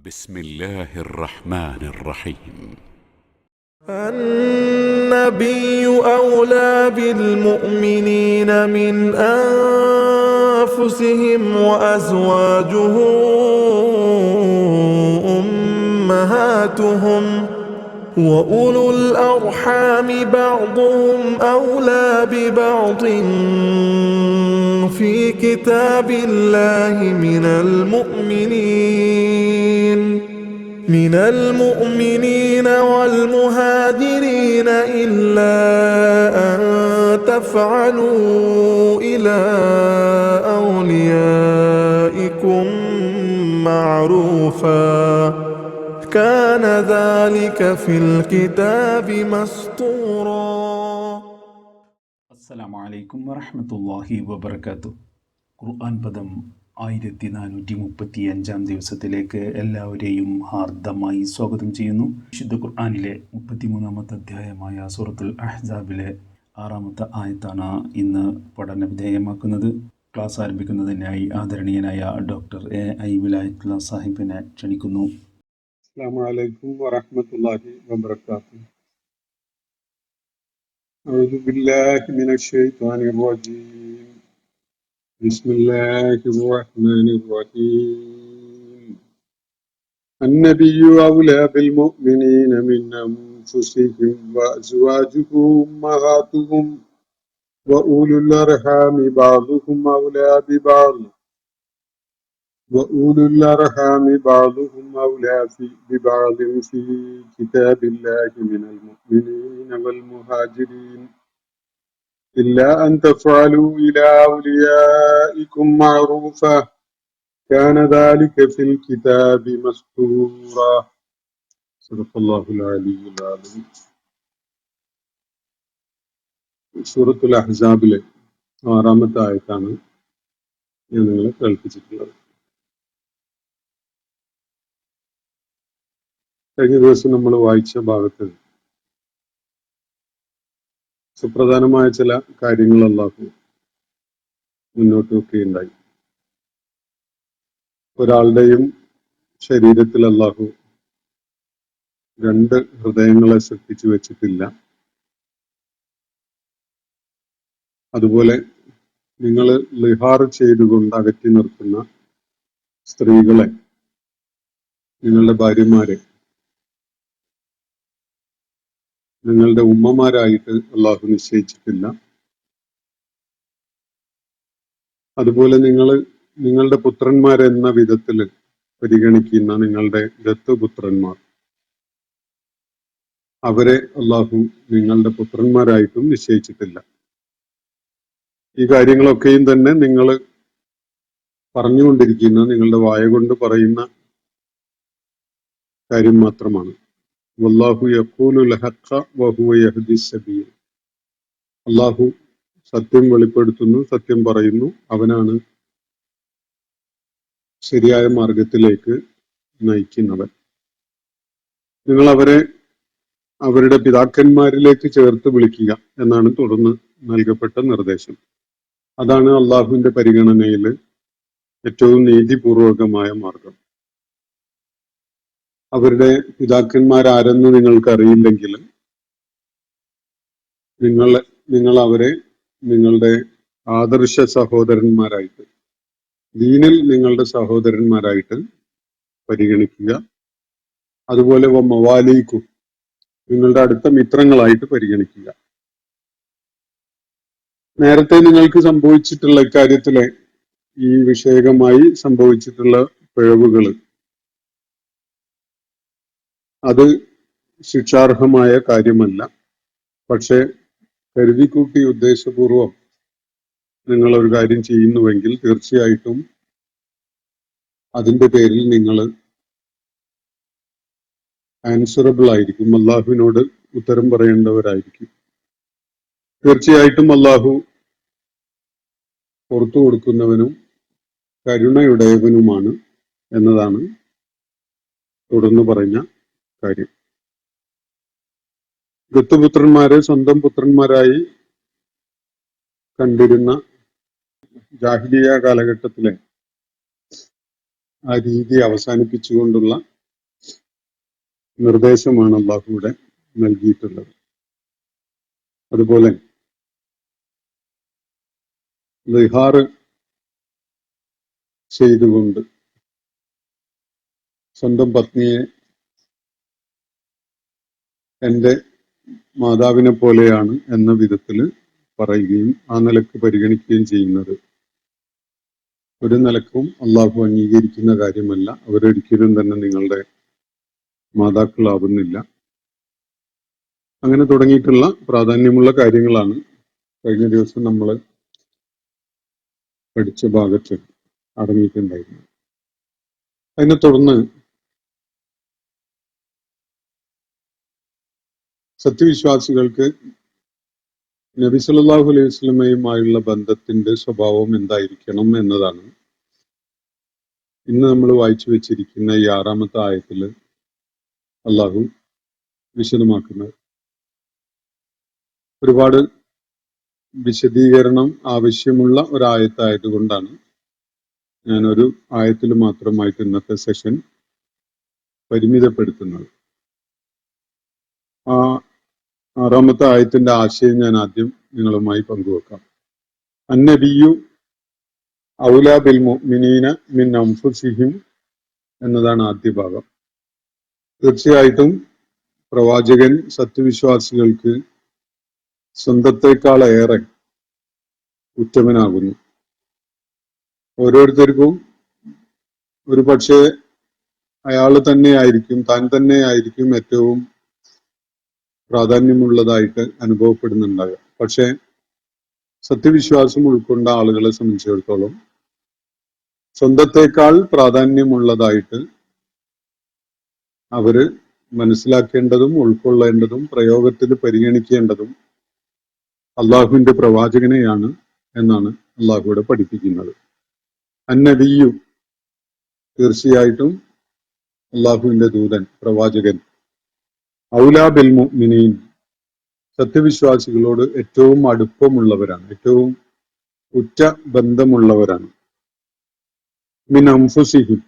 بسم الله الرحمن الرحيم. النبي أولى بالمؤمنين من أنفسهم وأزواجه أمهاتهم وأولو الأرحام بعضهم أولى ببعض في كتاب الله من المؤمنين والمهاجرين إلا أن تفعلوا إلى أوليائكم معروفا كان ذلك في الكتاب مسطورا. അസ്സലാമു അലൈക്കും വറഹ്മത്തുള്ളാഹി വബറകാതുഹു. ഖുർആൻ പദം 1435 ദിവസത്തിലേക്ക് എല്ലാവരെയും ഹാർദമായി സ്വാഗതം ചെയ്യുന്നു. വിശുദ്ധ ഖുർആനിലെ 33-ാമത്തെ അധ്യായമായ സൂറത്തുൽ അഹ്സാബിലെ 6-ാമത്തെ ആയത്താണ് ഇന്ന് പഠന വിധേയമാക്കുന്നത്. ക്ലാസ് ആരംഭിക്കുന്നതിനായി ആദരണീയനായ ഡോക്ടർ എ വിലായത്തുള്ള സാഹിബിനെ ക്ഷണിക്കുന്നു. അസ്സലാമു അലൈക്കും വറഹ്മത്തുള്ളാഹി വബറകാതുഹു. أعوذ بالله من الشيطان الرجيم. بسم الله الرحمن الرحيم. النبي أولى بالمؤمنين من أنفسهم وأزواجه أمهاتهم وأولو الأرحام بعضهم أولى ببعض ببعض في كتاب الله من المؤمنين والمهاجرين إلا أن تفعلوا إلى أوليائكم معروفا كان ذلك في الكتاب مسطورا. صدق الله العلي العظيم. സൂറത്തുൽ അഹ്സാബിലെ 6-ാമത്തെ ആയത്താണ് ഞാൻ നിങ്ങളെ കേൾപ്പിച്ചിട്ടുള്ളത്. കഴിഞ്ഞ ദിവസം നമ്മൾ വായിച്ച ഭാഗത്ത് സുപ്രധാനമായ ചില കാര്യങ്ങൾ അല്ലാഹു മുന്നോട്ട് വെക്കുകയുണ്ടായി. ഒരാളുടെയും ശരീരത്തിൽ അല്ലാഹു 2 ഹൃദയങ്ങളെ സൃഷ്ടിച്ചു വെച്ചിട്ടില്ല. അതുപോലെ നിങ്ങൾ ലിഹാർ ചെയ്തുകൊണ്ട് അകറ്റി നിർത്തുന്ന സ്ത്രീകളെ, നിങ്ങളുടെ ഭാര്യമാരെ നിങ്ങളുടെ ഉമ്മമാരായിട്ട് അള്ളാഹു നിശ്ചയിച്ചിട്ടില്ല. അതുപോലെ നിങ്ങളുടെ പുത്രന്മാരെന്ന വിധത്തിൽ പരിഗണിക്കുന്ന നിങ്ങളുടെ ദത്തുപുത്രന്മാർ, അവരെ അള്ളാഹു നിങ്ങളുടെ പുത്രന്മാരായിട്ടും നിശ്ചയിച്ചിട്ടില്ല. ഈ കാര്യങ്ങളൊക്കെയും തന്നെ നിങ്ങൾ പറഞ്ഞുകൊണ്ടിരിക്കുന്ന, നിങ്ങളുടെ വായ കൊണ്ട് പറയുന്ന കാര്യം മാത്രമാണ്. വല്ലാഹു യഖൂലുൽ ഹഖ്ഖ വഹുവ യഹ്ദിസ് സബീൽ. അല്ലാഹു സത്യം വെളിപ്പെടുത്തുന്നു, സത്യം പറയുന്നു, അവനാണ് ശരിയായ മാർഗത്തിലേക്ക് നയിക്കുന്നവൻ. നിങ്ങൾ അവരെ അവരുടെ പിതാക്കന്മാരിലേക്ക് ചേർത്ത് വിളിക്കുക എന്നാണ് തുടർന്ന് നൽകപ്പെട്ട നിർദ്ദേശം. അതാണ് അള്ളാഹുവിന്റെ പരിഗണനയിൽ ഏറ്റവും നീതിപൂർവകമായ മാർഗം. അവരുടെ പിതാക്കന്മാരാരെന്ന് നിങ്ങൾക്ക് അറിയില്ലെങ്കിൽ നിങ്ങൾ അവരെ നിങ്ങളുടെ ആദർശ സഹോദരന്മാരായിട്ട്, ദീനിൽ നിങ്ങളുടെ സഹോദരന്മാരായിട്ട് പരിഗണിക്കുക. അതുപോലെ മവാലിക്കും, നിങ്ങളുടെ അടുത്ത മിത്രങ്ങളായിട്ട് പരിഗണിക്കുക. നേരത്തെ നിങ്ങൾക്ക് സംഭവിച്ചിട്ടുള്ള ഇക്കാര്യത്തിലെ ഈ വിഷയകമായി സംഭവിച്ചിട്ടുള്ള പിഴവുകൾ, അത് ശിക്ഷാർഹമായ കാര്യമല്ല. പക്ഷെ കരുതിക്കൂട്ടി ഉദ്ദേശപൂർവം നിങ്ങൾ ഒരു കാര്യം ചെയ്യുന്നുവെങ്കിൽ തീർച്ചയായിട്ടും അതിന്റെ പേരിൽ നിങ്ങൾ ആൻസറബിൾ ആയിരിക്കും, അള്ളാഹുവിനോട് ഉത്തരം പറയേണ്ടവരായിരിക്കും. തീർച്ചയായിട്ടും അള്ളാഹു പുറത്തു കൊടുക്കുന്നവനും കരുണയുടയവനുമാണ് എന്നതാണ് തുടർന്ന് പറഞ്ഞ കാര്യം. ദത്തുപുത്രന്മാരെ സ്വന്തം പുത്രന്മാരായി കണ്ടിരുന്ന ജാഹിലിയ കാലഘട്ടത്തിലെ ആ രീതി അവസാനിപ്പിച്ചുകൊണ്ടുള്ള നിർദ്ദേശമാണ് അള്ളാഹുവിടെ നൽകിയിട്ടുള്ളത്. അതുപോലെ ളിഹാർ ചെയ്തുകൊണ്ട് സ്വന്തം പത്നിയെ എൻ്റെ മാതാവിനെ പോലെയാണ് എന്ന വിധത്തിൽ പറയുകയും ആ നിലക്ക് പരിഗണിക്കുകയും ചെയ്യുന്നത് ഒരു നിലക്കും അള്ളാഹു അംഗീകരിക്കുന്ന കാര്യമല്ല. അവരൊരിക്കലും തന്നെ നിങ്ങളുടെ മാതാക്കളാവുന്നില്ല. അങ്ങനെ തുടങ്ങിയിട്ടുള്ള പ്രാധാന്യമുള്ള കാര്യങ്ങളാണ് കഴിഞ്ഞ ദിവസം നമ്മൾ പഠിച്ച ഭാഗത്ത് അടങ്ങിയിട്ടുണ്ടായിരുന്നത്. അതിനെ തുടർന്ന് സത്യവിശ്വാസികൾക്ക് നബി സല്ലല്ലാഹു അലൈഹി വസല്ലമയുമായുള്ള ബന്ധത്തിന്റെ സ്വഭാവം എന്തായിരിക്കണം എന്നതാണ് ഇന്ന് നമ്മൾ വായിച്ചു വെച്ചിരിക്കുന്ന ഈ 6-ാമത്തെ ആയത്തിൽ അള്ളാഹു വിശദമാക്കുന്നത്. ഒരുപാട് വിശദീകരണം ആവശ്യമുള്ള ഒരായത്തായതുകൊണ്ടാണ് ഞാനൊരു ആയത്തിൽ മാത്രമായിട്ട് ഇന്നത്തെ സെഷൻ പരിമിതപ്പെടുത്തുന്നത്. ആ 6-ാമത്തെ ആയത്തിന്റെ ആശയം ഞാൻ ആദ്യം നിങ്ങളുമായി പങ്കുവെക്കാം. അന്നബിയു ഔലാ ബിൽ മുഅ്മിനീന മിൻ അൻഫുസിഹിം എന്നതാണ് ആദ്യ ഭാഗം. തീർച്ചയായിട്ടും പ്രവാചകൻ സത്യവിശ്വാസികൾക്ക് സ്വന്തത്തെക്കാളേറെ ഉത്തമനാകുന്നു. ഓരോരുത്തർക്കും ഒരു പക്ഷേ അയാൾ തന്നെയായിരിക്കും, താൻ തന്നെയായിരിക്കും ഏറ്റവും പ്രാധാന്യമുള്ളതായിട്ട് അനുഭവപ്പെടുന്നുണ്ടാകുക. പക്ഷെ സത്യവിശ്വാസം ഉൾക്കൊണ്ട ആളുകളെ സംബന്ധിച്ചിടത്തോളം സ്വന്തത്തെക്കാൾ പ്രാധാന്യമുള്ളതായിട്ട് അവര് മനസ്സിലാക്കേണ്ടതും ഉൾക്കൊള്ളേണ്ടതും പ്രയോഗത്തിൽ പരിഗണിക്കേണ്ടതും അള്ളാഹുവിന്റെ പ്രവാചകനെയാണ് എന്നാണ് അള്ളാഹുവിടെ പഠിപ്പിക്കുന്നത്. അന്നബിയു തീർച്ചയായിട്ടും അള്ളാഹുവിന്റെ ദൂതൻ, പ്രവാചകൻ, ഔലാ ബിൽ മുഅ്മിനീൻ സത്യവിശ്വാസികളോട് ഏറ്റവും അടുപ്പമുള്ളവരാണ്, ഏറ്റവും ഉറ്റ ബന്ധമുള്ളവരാണ്. മിൻ അൻഫുസിഹിം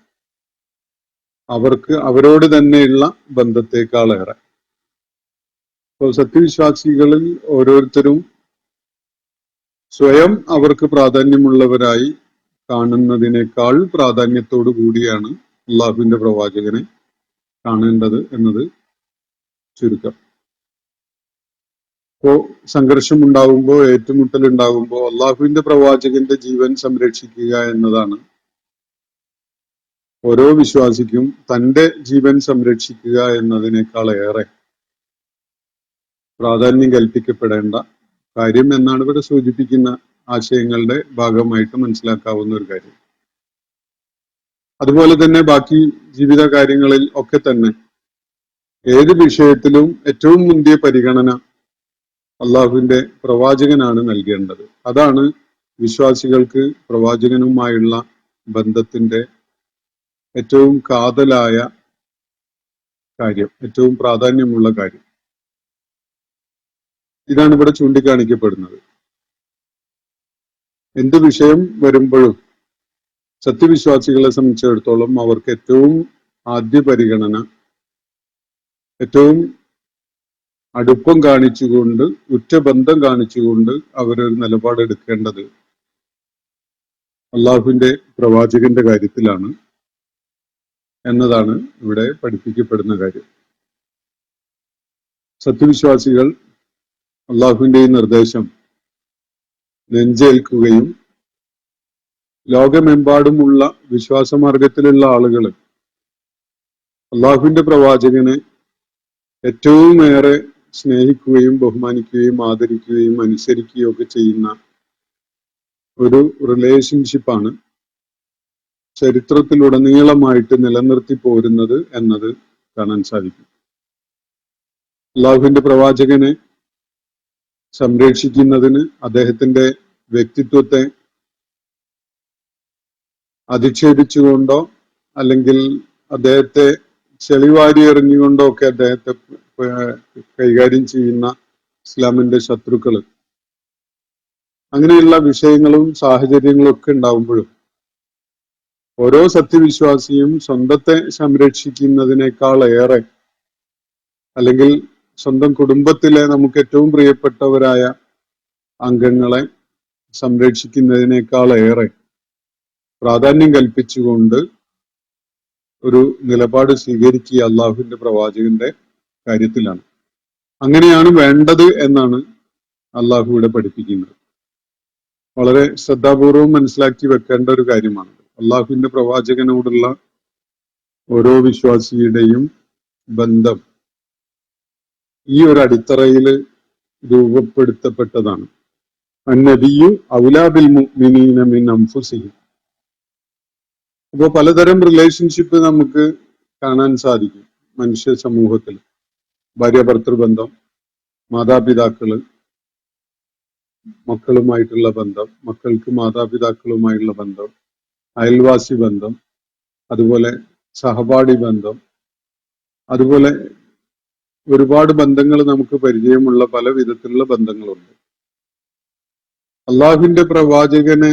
അവർക്ക് അവരോട് തന്നെയുള്ള ബന്ധത്തെക്കാളേറെ. അപ്പോൾ സത്യവിശ്വാസികളിൽ ഓരോരുത്തരും സ്വയം അവർക്ക് പ്രാധാന്യമുള്ളവരായി കാണുന്നതിനേക്കാൾ പ്രാധാന്യത്തോടു കൂടിയാണ് അള്ളാഹുവിന്റെ പ്രവാചകനെ കാണേണ്ടത് എന്നത് ചുരുക്കം. ഇപ്പോ സംഘർഷം ഉണ്ടാകുമ്പോൾ, ഏറ്റുമുട്ടൽ ഉണ്ടാകുമ്പോൾ അള്ളാഹുവിന്റെ പ്രവാചകന്റെ ജീവൻ സംരക്ഷിക്കുക എന്നതാണ് ഓരോ വിശ്വാസിക്കും തന്റെ ജീവൻ സംരക്ഷിക്കുക എന്നതിനേക്കാളേറെ പ്രാധാന്യം കൽപ്പിക്കപ്പെടേണ്ട കാര്യം എന്നാണ് ഇവിടെ സൂചിപ്പിക്കുന്ന ആശയങ്ങളുടെ ഭാഗമായിട്ട് മനസ്സിലാക്കാവുന്ന ഒരു കാര്യം. അതുപോലെ തന്നെ ബാക്കി ജീവിത കാര്യങ്ങളിൽ ഒക്കെ തന്നെ ഏത് വിഷയത്തിലും ഏറ്റവും മുന്തിയ പരിഗണന അള്ളാഹുവിന്റെ പ്രവാചകനാണ് നൽകേണ്ടത്. അതാണ് വിശ്വാസികൾക്ക് പ്രവാചകനുമായുള്ള ബന്ധത്തിന്റെ ഏറ്റവും കാതലായ കാര്യം, ഏറ്റവും പ്രാധാന്യമുള്ള കാര്യം. ഇതാണ് ഇവിടെ ചൂണ്ടിക്കാണിക്കപ്പെടുന്നത്. എന്ത് വിഷയം വരുമ്പോഴും സത്യവിശ്വാസികളെ സംബന്ധിച്ചിടത്തോളം അവർക്ക് ഏറ്റവും ആദ്യ പരിഗണന, ഏറ്റവും അടുപ്പം കാണിച്ചുകൊണ്ട്, ഉറ്റബന്ധം കാണിച്ചുകൊണ്ട് അവരൊരു നിലപാടെടുക്കേണ്ടത് അള്ളാഹുവിന്റെ പ്രവാചകന്റെ കാര്യത്തിലാണ് എന്നതാണ് ഇവിടെ പഠിപ്പിക്കപ്പെടുന്ന കാര്യം. സത്യവിശ്വാസികൾ അള്ളാഹുവിന്റെ ഈ നിർദ്ദേശം നെഞ്ചേൽക്കുകയും ലോകമെമ്പാടുമുള്ള വിശ്വാസമാർഗത്തിലുള്ള ആളുകൾ അള്ളാഹുവിന്റെ പ്രവാചകനെ ഏറ്റവും ഏറെ സ്നേഹിക്കുകയും ബഹുമാനിക്കുകയും ആദരിക്കുകയും അനുസരിക്കുകയും ഒക്കെ ചെയ്യുന്ന ഒരു റിലേഷൻഷിപ്പാണ് ചരിത്രത്തിലുടനീളമായിട്ട് നിലനിർത്തി പോരുന്നത് എന്നത് കാണാൻ സാധിക്കും. അള്ളാഹുവിന്റെ പ്രവാചകനെ സംരക്ഷിക്കുന്നതിന് അദ്ദേഹത്തിന്റെ വ്യക്തിത്വത്തെ അധിക്ഷേപിച്ചുകൊണ്ടോ അല്ലെങ്കിൽ അദ്ദേഹത്തെ ചെളിവാരി എറിഞ്ഞുകൊണ്ടോ ഒക്കെ അദ്ദേഹത്തെ കൈകാര്യം ചെയ്യുന്ന ഇസ്ലാമിന്റെ ശത്രുക്കള്, അങ്ങനെയുള്ള വിഷയങ്ങളും സാഹചര്യങ്ങളും ഒക്കെ ഉണ്ടാവുമ്പോഴും ഓരോ സത്യവിശ്വാസിയും സ്വന്തത്തെ സംരക്ഷിക്കുന്നതിനേക്കാൾ ഏറെ, അല്ലെങ്കിൽ സ്വന്തം കുടുംബത്തിലെ നമുക്ക് ഏറ്റവും പ്രിയപ്പെട്ടവരായ അംഗങ്ങളെ സംരക്ഷിക്കുന്നതിനേക്കാൾ ഏറെ പ്രാധാന്യം കൽപ്പിച്ചുകൊണ്ട് ഒരു നിലപാട് സ്വീകരിക്കുക അള്ളാഹുവിന്റെ പ്രവാചകന്റെ കാര്യത്തിലാണ്. അങ്ങനെയാണ് വേണ്ടത് എന്നാണ് അള്ളാഹു ഇവിടെ പഠിപ്പിക്കുന്നത്. വളരെ ശ്രദ്ധാപൂർവം മനസ്സിലാക്കി വെക്കേണ്ട ഒരു കാര്യമാണ്. അള്ളാഹുവിന്റെ പ്രവാചകനോടുള്ള ഓരോ വിശ്വാസിയുടെയും ബന്ധം ഈ ഒരു അടിത്തറയിൽ രൂപപ്പെടുത്തപ്പെട്ടതാണ്. അന്നബിയു ഔലാ ബിൽ മുഅ്മിനീന മിൻ അൻഫുസിഹിം. അപ്പോൾ പലതരം റിലേഷൻഷിപ്പ് നമുക്ക് കാണാൻ സാധിക്കും മനുഷ്യ സമൂഹത്തിൽ. ഭാര്യ ഭർത്തൃബന്ധം, മാതാപിതാക്കള്, മക്കളുമായിട്ടുള്ള ബന്ധം, മക്കൾക്ക് മാതാപിതാക്കളുമായുള്ള ബന്ധം, അയൽവാസി ബന്ധം, അതുപോലെ സഹപാഠി ബന്ധം, അതുപോലെ ഒരുപാട് ബന്ധങ്ങൾ നമുക്ക് പരിചയമുള്ള പല വിധത്തിലുള്ള ബന്ധങ്ങളുണ്ട്. അള്ളാഹുവിന്റെ പ്രവാചകനെ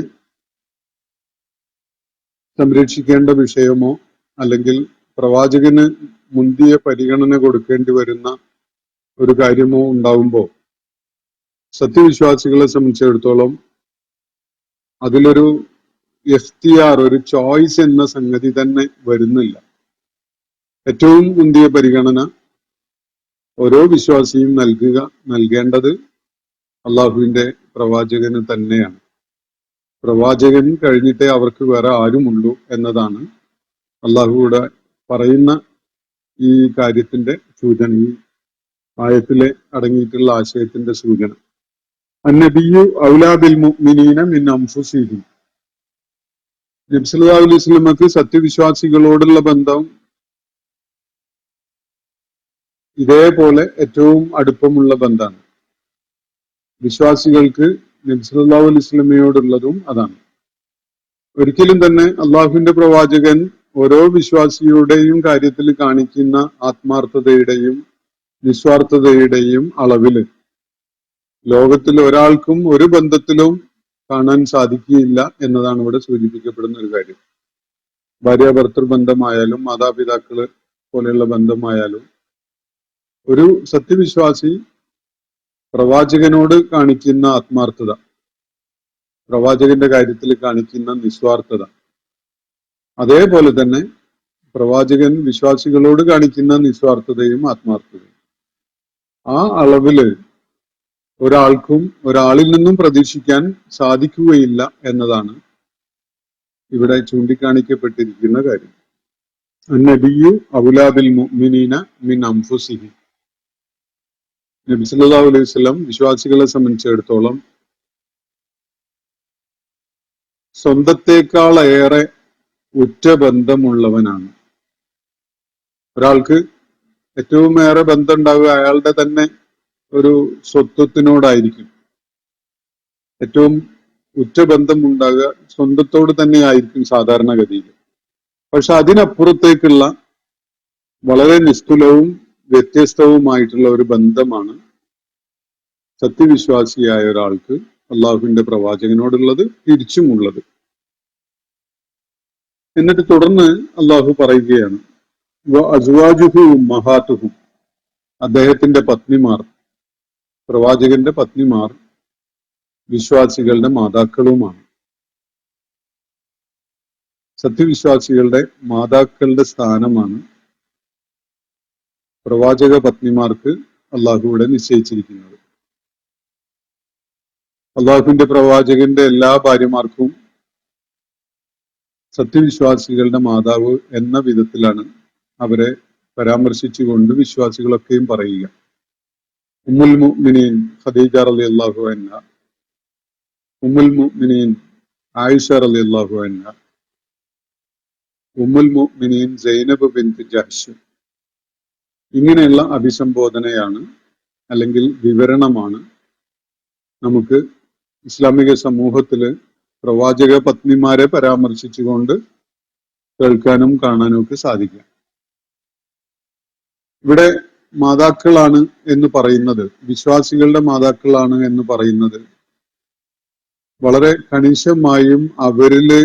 സംരക്ഷിക്കേണ്ട വിഷയമോ അല്ലെങ്കിൽ പ്രവാചകന് മുന്തിയ പരിഗണന കൊടുക്കേണ്ടി വരുന്ന ഒരു കാര്യമോ ഉണ്ടാവുമ്പോൾ സത്യവിശ്വാസികളെ സംബന്ധിച്ചിടത്തോളം അതിലൊരു എഫ്തിയാർ, ഒരു ചോയ്സ് എന്ന സംഗതി തന്നെ വരുന്നില്ല. ഏറ്റവും മുന്തിയ പരിഗണന ഓരോ വിശ്വാസിയും നൽകേണ്ടത് അള്ളാഹുവിന്റെ പ്രവാചകന് തന്നെയാണ്. പ്രവാചകൻ കഴിഞ്ഞിട്ടേ അവർക്ക് വേറെ ആരുമുള്ളൂ എന്നതാണ് അള്ളാഹുവിടെ പറയുന്ന ഈ കാര്യത്തിന്റെ സൂചന, ഈ ആയത്തിലെ അടങ്ങിയിട്ടുള്ള ആശയത്തിന്റെ സൂചന. അന്നബിയു ഔലാ ബിൽ മുഅ്മിനീന മിൻ അൻഫുസിഹിം. നബി സല്ലല്ലാഹു അലൈഹി വസല്ലമക്ക് സത്യവിശ്വാസികളോടുള്ള ബന്ധം ഇതേപോലെ ഏറ്റവും അടുപ്പമുള്ള ബന്ധമാണ്. വിശ്വാസികൾക്ക് നബി സല്ലല്ലാഹു അലൈഹി വസല്ലമയോടുള്ളതും അതാണ്. ഒരിക്കലും തന്നെ അള്ളാഹുവിന്റെ പ്രവാചകൻ ഓരോ വിശ്വാസിയുടെയും കാര്യത്തിൽ കാണിക്കുന്ന ആത്മാർത്ഥതയുടെയും നിസ്വാർത്ഥതയുടെയും അളവില് ലോകത്തിൽ ഒരാൾക്കും ഒരു ബന്ധത്തിലും കാണാൻ സാധിക്കുകയില്ല എന്നതാണ് ഇവിടെ സൂചിപ്പിക്കപ്പെടുന്ന ഒരു കാര്യം. ഭാര്യ ഭർത്തൃബന്ധമായാലും മാതാപിതാക്കള് പോലെയുള്ള ബന്ധമായാലും ഒരു സത്യവിശ്വാസി പ്രവാചകനോട് കാണിക്കുന്ന ആത്മാർത്ഥത, പ്രവാചകന്റെ കാര്യത്തിൽ കാണിക്കുന്ന നിസ്വാർത്ഥത, അതേപോലെ തന്നെ പ്രവാചകൻ വിശ്വാസികളോട് കാണിക്കുന്ന നിസ്വാർത്ഥതയും ആത്മാർത്ഥതയും ആ അളവില് ഒരാൾക്കും ഒരാളിൽ നിന്നും പ്രതീക്ഷിക്കാൻ സാധിക്കുകയില്ല എന്നതാണ് ഇവിടെ ചൂണ്ടിക്കാണിക്കപ്പെട്ടിരിക്കുന്ന കാര്യം. അന്നബിയു ഔലാ ബിൽ മുഅ്മിനീന മിൻ അൻഫുസിഹിം. നബി സല്ലല്ലാഹു അലൈഹി വസല്ലം വിശ്വാസികളെ സംബന്ധിച്ചിടത്തോളം സ്വന്തത്തെക്കാളേറെ ഉറ്റ ബന്ധമുള്ളവനാണ്. ഒരാൾക്ക് ഏറ്റവും ഏറെ ബന്ധം ഉണ്ടാവുക അയാളുടെ തന്നെ ഒരു സ്വത്വത്തിനോടായിരിക്കും. ഏറ്റവും ഉറ്റ ബന്ധം ഉണ്ടാകുക സ്വന്തത്തോട് തന്നെ ആയിരിക്കും സാധാരണഗതിയിൽ. പക്ഷെ അതിനപ്പുറത്തേക്കുള്ള വളരെ നിസ്തുലവും വ്യത്യസ്തവുമായിട്ടുള്ള ഒരു ബന്ധമാണ് സത്യവിശ്വാസിയായ ഒരാൾക്ക് അള്ളാഹുവിന്റെ പ്രവാചകനോടുള്ളത്, തിരിച്ചുമുള്ളത്. എന്നിട്ട് തുടർന്ന് അള്ളാഹു പറയുകയാണ്, അസ്വാജുഹു ഉമ്മഹാതുഹും. അദ്ദേഹത്തിന്റെ പത്നിമാർ, പ്രവാചകന്റെ പത്നിമാർ വിശ്വാസികളുടെ മാതാക്കളുമാണ്. സത്യവിശ്വാസികളുടെ മാതാക്കളുടെ സ്ഥാനമാണ് പ്രവാചക പത്നിമാർക്ക് അള്ളാഹുവിടെ നിശ്ചയിച്ചിരിക്കുന്നത്. അള്ളാഹുവിന്റെ പ്രവാചകന്റെ എല്ലാ ഭാര്യമാർക്കും സത്യവിശ്വാസികളുടെ മാതാവ് എന്ന വിധത്തിലാണ് അവരെ പരാമർശിച്ചുകൊണ്ട് വിശ്വാസികളൊക്കെയും പറയുക. ഉമ്മുൽ മുഅ്മിനീൻ ഖദീജ റളിയല്ലാഹു അൻഹ, ഉമ്മുൽ മുഅ്മിനീൻ ആയിഷ റളിയല്ലാഹു അൻഹ, ഉമ്മുൽ മുഅ്മിനീൻ സൈനബ് ബിൻത് ജഹ്ഷ്. ഇങ്ങനെയുള്ള അഭിസംബോധനയാണ് അല്ലെങ്കിൽ വിവരണമാണ് നമുക്ക് ഇസ്ലാമിക സമൂഹത്തില് പ്രവാചക പത്നിമാരെ പരാമർശിച്ചുകൊണ്ട് കേൾക്കാനും കാണാനും ഒക്കെ സാധിക്കാം. ഇവിടെ മാതാക്കളാണ് എന്ന് പറയുന്നത്, വിശ്വാസികളുടെ മാതാക്കളാണ് എന്ന് പറയുന്നത് വളരെ കണിശമായും അവരില്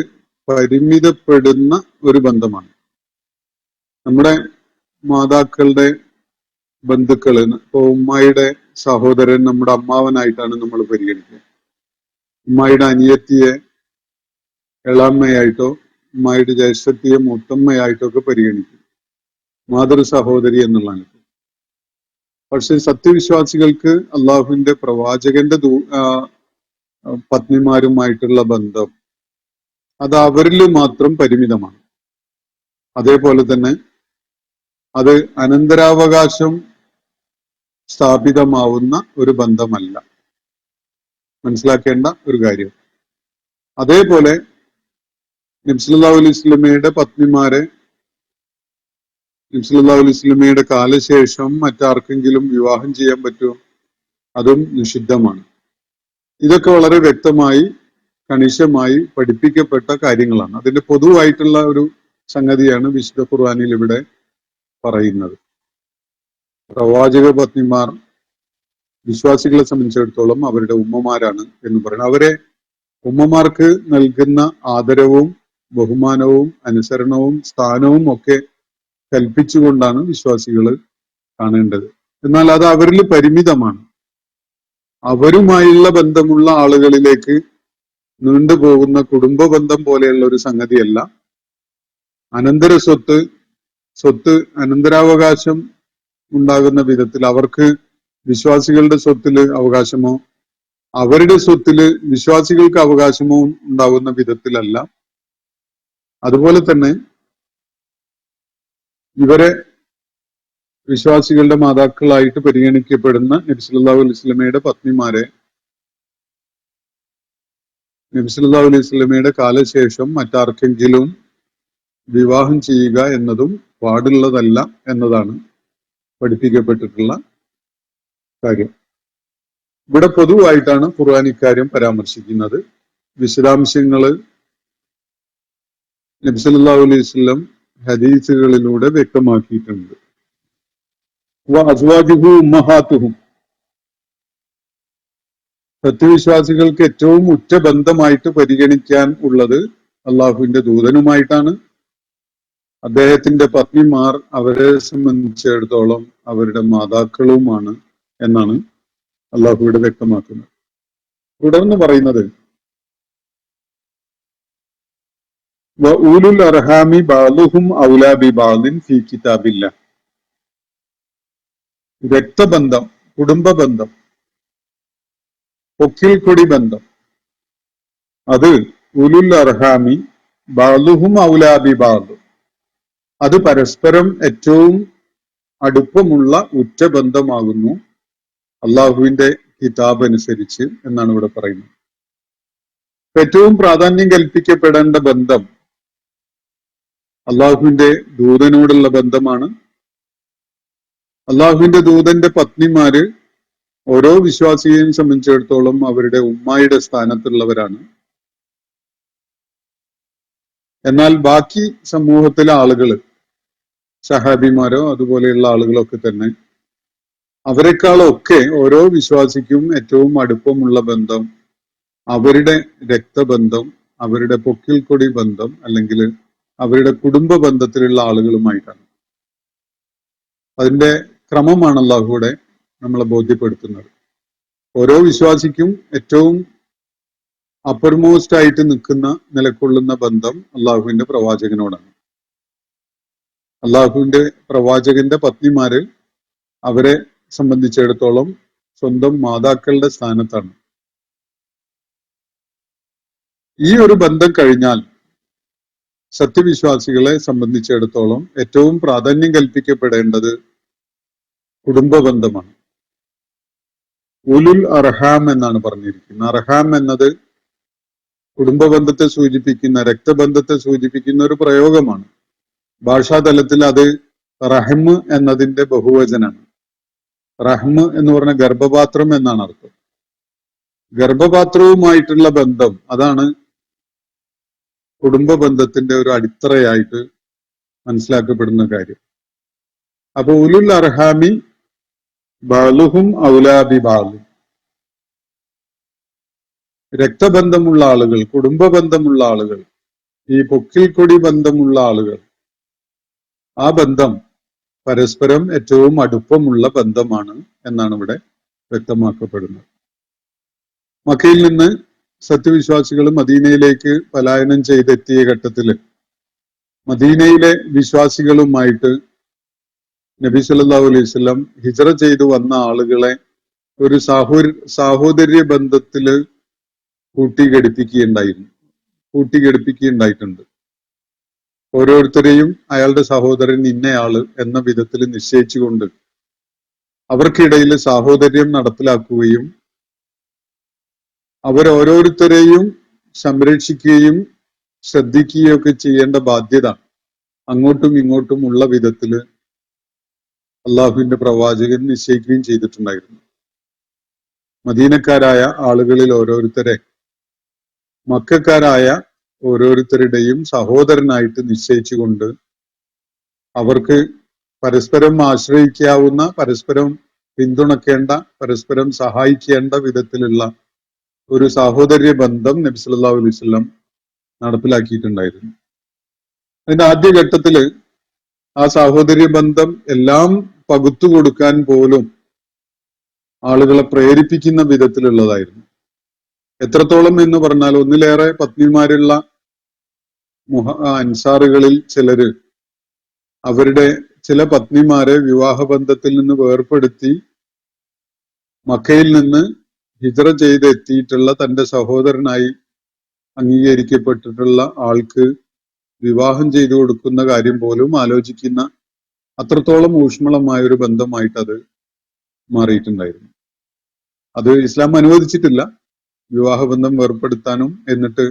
പരിമിതപ്പെടുന്ന ഒരു ബന്ധമാണ്. നമ്മുടെ മാതാക്കളുടെ ബന്ധുക്കള്, ഇപ്പൊ ഉമ്മായിയുടെ സഹോദരൻ നമ്മുടെ അമ്മാവനായിട്ടാണ് നമ്മൾ പരിഗണിക്കുക. ഉമ്മായിയുടെ അനിയത്തിയെ എളാമ്മയായിട്ടോ ഉമ്മായിയുടെ ജ്യേഷ്ഠത്തിയെ മൂത്തമ്മയായിട്ടോ ഒക്കെ പരിഗണിക്കും, മാതൃ സഹോദരി എന്നുള്ളതാണ്. പക്ഷെ സത്യവിശ്വാസികൾക്ക് അള്ളാഹുവിന്റെ പ്രവാചകന്റെ പത്നിമാരുമായിട്ടുള്ള ബന്ധം അത് അവരിൽ മാത്രം പരിമിതമാണ്. അതേപോലെ തന്നെ അത് അനന്തരാവകാശം സ്ഥാപിതമാവുന്ന ഒരു ബന്ധമല്ല, മനസ്സിലാക്കേണ്ട ഒരു കാര്യം. അതേപോലെ നബി സല്ലല്ലാഹു അലൈഹി വസല്ലമയുടെ പത്നിമാരെ നബി സല്ലല്ലാഹു അലൈഹി വസല്ലമയുടെ കാലശേഷം മറ്റാർക്കെങ്കിലും വിവാഹം ചെയ്യാൻ പറ്റുമോ? അതും നിഷിദ്ധമാണ്. ഇതൊക്കെ വളരെ വ്യക്തമായി കണിശമായി പഠിപ്പിക്കപ്പെട്ട കാര്യങ്ങളാണ്. അതിന്റെ പൊതുവായിട്ടുള്ള ഒരു സംഗതിയാണ് വിശുദ്ധ ഖുർആനിൽ ഇവിടെ പറയുന്നത്. പ്രവാചക പത്നിമാർ വിശ്വാസികളെ സംബന്ധിച്ചിടത്തോളം അവരുടെ ഉമ്മമാരാണ് എന്ന് പറയുന്നത്. അവരെ ഉമ്മമാർക്ക് നൽകുന്ന ആദരവും ബഹുമാനവും അനുസരണവും സ്ഥാനവും ഒക്കെ കൽപ്പിച്ചുകൊണ്ടാണ് വിശ്വാസികൾ കാണേണ്ടത്. എന്നാൽ അത് അവരിൽ പരിമിതമാണ്. അവരുമായുള്ള ബന്ധമുള്ള ആളുകളിലേക്ക് നീണ്ടുപോകുന്ന കുടുംബ ബന്ധം പോലെയുള്ള ഒരു സംഗതിയല്ല. അനന്തര സ്വത്ത് അനന്തരാവകാശം ഉണ്ടാകുന്ന വിധത്തിൽ അവർക്ക് വിശ്വാസികളുടെ സ്വത്തില് അവകാശമോ അവരുടെ സ്വത്തില് വിശ്വാസികൾക്ക് അവകാശമോ ഉണ്ടാകുന്ന വിധത്തിലല്ല. അതുപോലെ തന്നെ ഇവരെ വിശ്വാസികളുടെ മാതാക്കളായിട്ട് പരിഗണിക്കപ്പെടുന്ന നബി സല്ലല്ലാഹു അലൈഹി വസല്ലമയുടെ പത്നിമാരെ നബി സല്ലല്ലാഹു അലൈഹി വസല്ലമയുടെ കാലശേഷം മറ്റാർക്കെങ്കിലും വിവാഹം ചെയ്യുക എന്നതും പാടുള്ളതല്ല എന്നതാണ് പഠിപ്പിക്കപ്പെട്ടിട്ടുള്ള കാര്യം. ഇവിടെ പൊതുവായിട്ടാണ് ഖുർആൻ ഇക്കാര്യം പരാമർശിക്കുന്നത്. വിശദാംശങ്ങള് നബി സല്ലല്ലാഹു അലൈഹി വസല്ലം ഹദീസുകളിലൂടെ വ്യക്തമാക്കിയിട്ടുണ്ട്. വഅസ്വാജുഹു ഉമ്മഹാത്തുഹും, സത്യവിശ്വാസികൾക്ക് ഏറ്റവും ഉറ്റ ബന്ധമായിട്ട് പരിഗണിക്കാൻ ഉള്ളത് അള്ളാഹുവിന്റെ ദൂതനുമായിട്ടാണ്. അദ്ദേഹത്തിന്റെ പത്നിമാർ അവരെ സംബന്ധിച്ചിടത്തോളം അവരുടെ മാതാക്കളുമാണ് എന്നാണ് അള്ളാഹു ഇവിടെ വ്യക്തമാക്കുന്നത്. തുടർന്ന് പറയുന്നത് വഊലുൽ അർഹാമി ബഅ്ദുഹും ഔലാ ബിബഅ്ദിൻ ഫീ കിതാബില്ലാഹ്. രക്തബന്ധം, കുടുംബ ബന്ധം, പൊക്കിൽക്കൊടി ബന്ധം, അത് ഉലുൽ അർഹാമി ബഅ്ദുഹും ഔലാ ബിബഅ്ദ്, അത് പരസ്പരം ഏറ്റവും അടുപ്പമുള്ള ഉറ്റ ബന്ധമാകുന്നു അള്ളാഹുവിന്റെ കിതാബ് അനുസരിച്ച് എന്നാണ് ഇവിടെ പറയുന്നത്. ഏറ്റവും പ്രാധാന്യം കൽപ്പിക്കപ്പെടേണ്ട ബന്ധം അള്ളാഹുവിന്റെ ദൂതനോടുള്ള ബന്ധമാണ്. അള്ളാഹുവിന്റെ ദൂതന്റെ പത്നിമാര് ഓരോ വിശ്വാസിയെയും സംബന്ധിച്ചിടത്തോളം അവരുടെ ഉമ്മായുടെ സ്ഥാനത്തുള്ളവരാണ്. എന്നാൽ ബാക്കി സമൂഹത്തിലെ ആളുകള്, സഹാബിമാരോ അതുപോലെയുള്ള ആളുകളൊക്കെ തന്നെ, അവരെക്കാളൊക്കെ ഓരോ വിശ്വാസിക്കും ഏറ്റവും അടുപ്പമുള്ള ബന്ധം അവരുടെ രക്തബന്ധം, അവരുടെ പൊക്കിൽക്കൊടി ബന്ധം, അല്ലെങ്കിൽ അവരുടെ കുടുംബ ബന്ധത്തിലുള്ള ആളുകളുമായിട്ടാണ്. അതിന്റെ ക്രമമാണ് അല്ലാഹുവിടെ നമ്മളെ ബോധ്യപ്പെടുത്തുന്നത്. ഓരോ വിശ്വാസിക്കും ഏറ്റവും അപ്പർമോസ്റ്റ് ആയിട്ട് നിൽക്കുന്ന നിലകൊള്ളുന്ന ബന്ധം അള്ളാഹുവിന്റെ പ്രവാചകനോടാണ്. അള്ളാഹുവിന്റെ പ്രവാചകന്റെ പത്നിമാര് അവരെ സംബന്ധിച്ചിടത്തോളം സ്വന്തം മാതാക്കളുടെ സ്ഥാനത്താണ്. ഈ ഒരു ബന്ധം കഴിഞ്ഞാൽ സത്യവിശ്വാസികളെ സംബന്ധിച്ചിടത്തോളം ഏറ്റവും പ്രാധാന്യം കൽപ്പിക്കപ്പെടേണ്ടത് കുടുംബ ബന്ധമാണ്. ഉലുൽ അർഹാം എന്നാണ് പറഞ്ഞിരിക്കുന്നത്. അർഹാം എന്നത് കുടുംബ ബന്ധത്തെ സൂചിപ്പിക്കുന്ന, രക്തബന്ധത്തെ സൂചിപ്പിക്കുന്ന ഒരു പ്രയോഗമാണ്. ഭാഷാതലത്തിൽ അത് റഹ്മ് എന്നതിന്റെ ബഹുവചനാണ്. റഹ്മ് എന്ന് പറഞ്ഞ ഗർഭപാത്രം എന്നാണ് അർത്ഥം. ഗർഭപാത്രവുമായിട്ടുള്ള ബന്ധം, അതാണ് കുടുംബ ബന്ധത്തിന്റെ ഒരു അടിത്തറയായിട്ട് മനസ്സിലാക്കപ്പെടുന്ന കാര്യം. അപ്പൊ ഉലുൽ അർഹാമി ബഅ്ദുഹും ഔലാ ബിബഅ്ദ്, രക്തബന്ധമുള്ള ആളുകൾ, കുടുംബ ബന്ധമുള്ള ആളുകൾ ഈ പൊക്കിൽ കൊടി ബന്ധമുള്ള ആളുകൾ, ആ ബന്ധം പരസ്പരം ഏറ്റവും അടുപ്പമുള്ള ബന്ധമാണ് എന്നാണ് ഇവിടെ വ്യക്തമാക്കപ്പെടുന്നത്. മക്കയിൽ നിന്ന് സത്യവിശ്വാസികൾ മദീനയിലേക്ക് പലായനം ചെയ്തെത്തിയ ഘട്ടത്തില് മദീനയിലെ വിശ്വാസികളുമായിട്ട് നബി സല്ലല്ലാഹു അലൈഹി വസല്ലം ഹിജ്റ ചെയ്തു വന്ന ആളുകളെ ഒരു സാഹോദര്യ ബന്ധത്തില് കൂട്ടിഘടിപ്പിക്കുകയുണ്ടായിട്ടുണ്ട്. ഓരോരുത്തരെയും അയാളുടെ സഹോദരൻ ഇന്നയാള് എന്ന വിധത്തിൽ നിശ്ചയിച്ചുകൊണ്ട് അവർക്കിടയിൽ സാഹോദര്യം നടപ്പിലാക്കുകയും അവരോരോരുത്തരെയും സംരക്ഷിക്കുകയും ശ്രദ്ധിക്കുകയും ഒക്കെ ചെയ്യേണ്ട ബാധ്യത അങ്ങോട്ടും ഇങ്ങോട്ടും ഉള്ള വിധത്തില് അള്ളാഹുവിന്റെ പ്രവാചകൻ നിശ്ചയിക്കുകയും ചെയ്തിട്ടുണ്ടായിരുന്നു. മദീനക്കാരായ ആളുകളിൽ ഓരോരുത്തരെ മക്കക്കാരായ ഓരോരുത്തരുടെയും സഹോദരനായിട്ട് നിശ്ചയിച്ചുകൊണ്ട് അവർക്ക് പരസ്പരം ആശ്രയിക്കാവുന്ന, പരസ്പരം പിന്തുണക്കേണ്ട, പരസ്പരം സഹായിക്കേണ്ട വിധത്തിലുള്ള ഒരു സാഹോദര്യ ബന്ധം നബി സല്ലല്ലാഹു അലൈഹി വസല്ലം നടപ്പിലാക്കിയിട്ടുണ്ടായിരുന്നു. അതിന്റെ ആദ്യഘട്ടത്തില് ആ സാഹോദര്യ ബന്ധം എല്ലാം പകുത്തു കൊടുക്കാൻ പോലും ആളുകളെ പ്രേരിപ്പിക്കുന്ന വിധത്തിലുള്ളതായിരുന്നു. എത്രത്തോളം എന്ന് പറഞ്ഞാൽ ഒന്നിലേറെ പത്നിമാരുള്ള അൻസാറുകളിൽ ചിലര് അവരുടെ ചില പത്നിമാരെ വിവാഹബന്ധത്തിൽ നിന്ന് വേർപ്പെടുത്തി മക്കയിൽ നിന്ന് ഹിജ്റ ചെയ്തെത്തിയിട്ടുള്ള തന്റെ സഹോദരനായി അംഗീകരിക്കപ്പെട്ടിട്ടുള്ള ആൾക്ക് വിവാഹം ചെയ്തു കൊടുക്കുന്ന കാര്യം പോലും ആലോചിക്കുന്ന അത്രത്തോളം ഊഷ്മളമായ ഒരു ബന്ധമായിട്ട് അത് മാറിയിട്ടുണ്ടായിരുന്നു. അത് ഇസ്ലാം അനുവദിച്ചിട്ടില്ല, വിവാഹബന്ധം വേർപ്പെടുത്താനും എന്നിട്ട്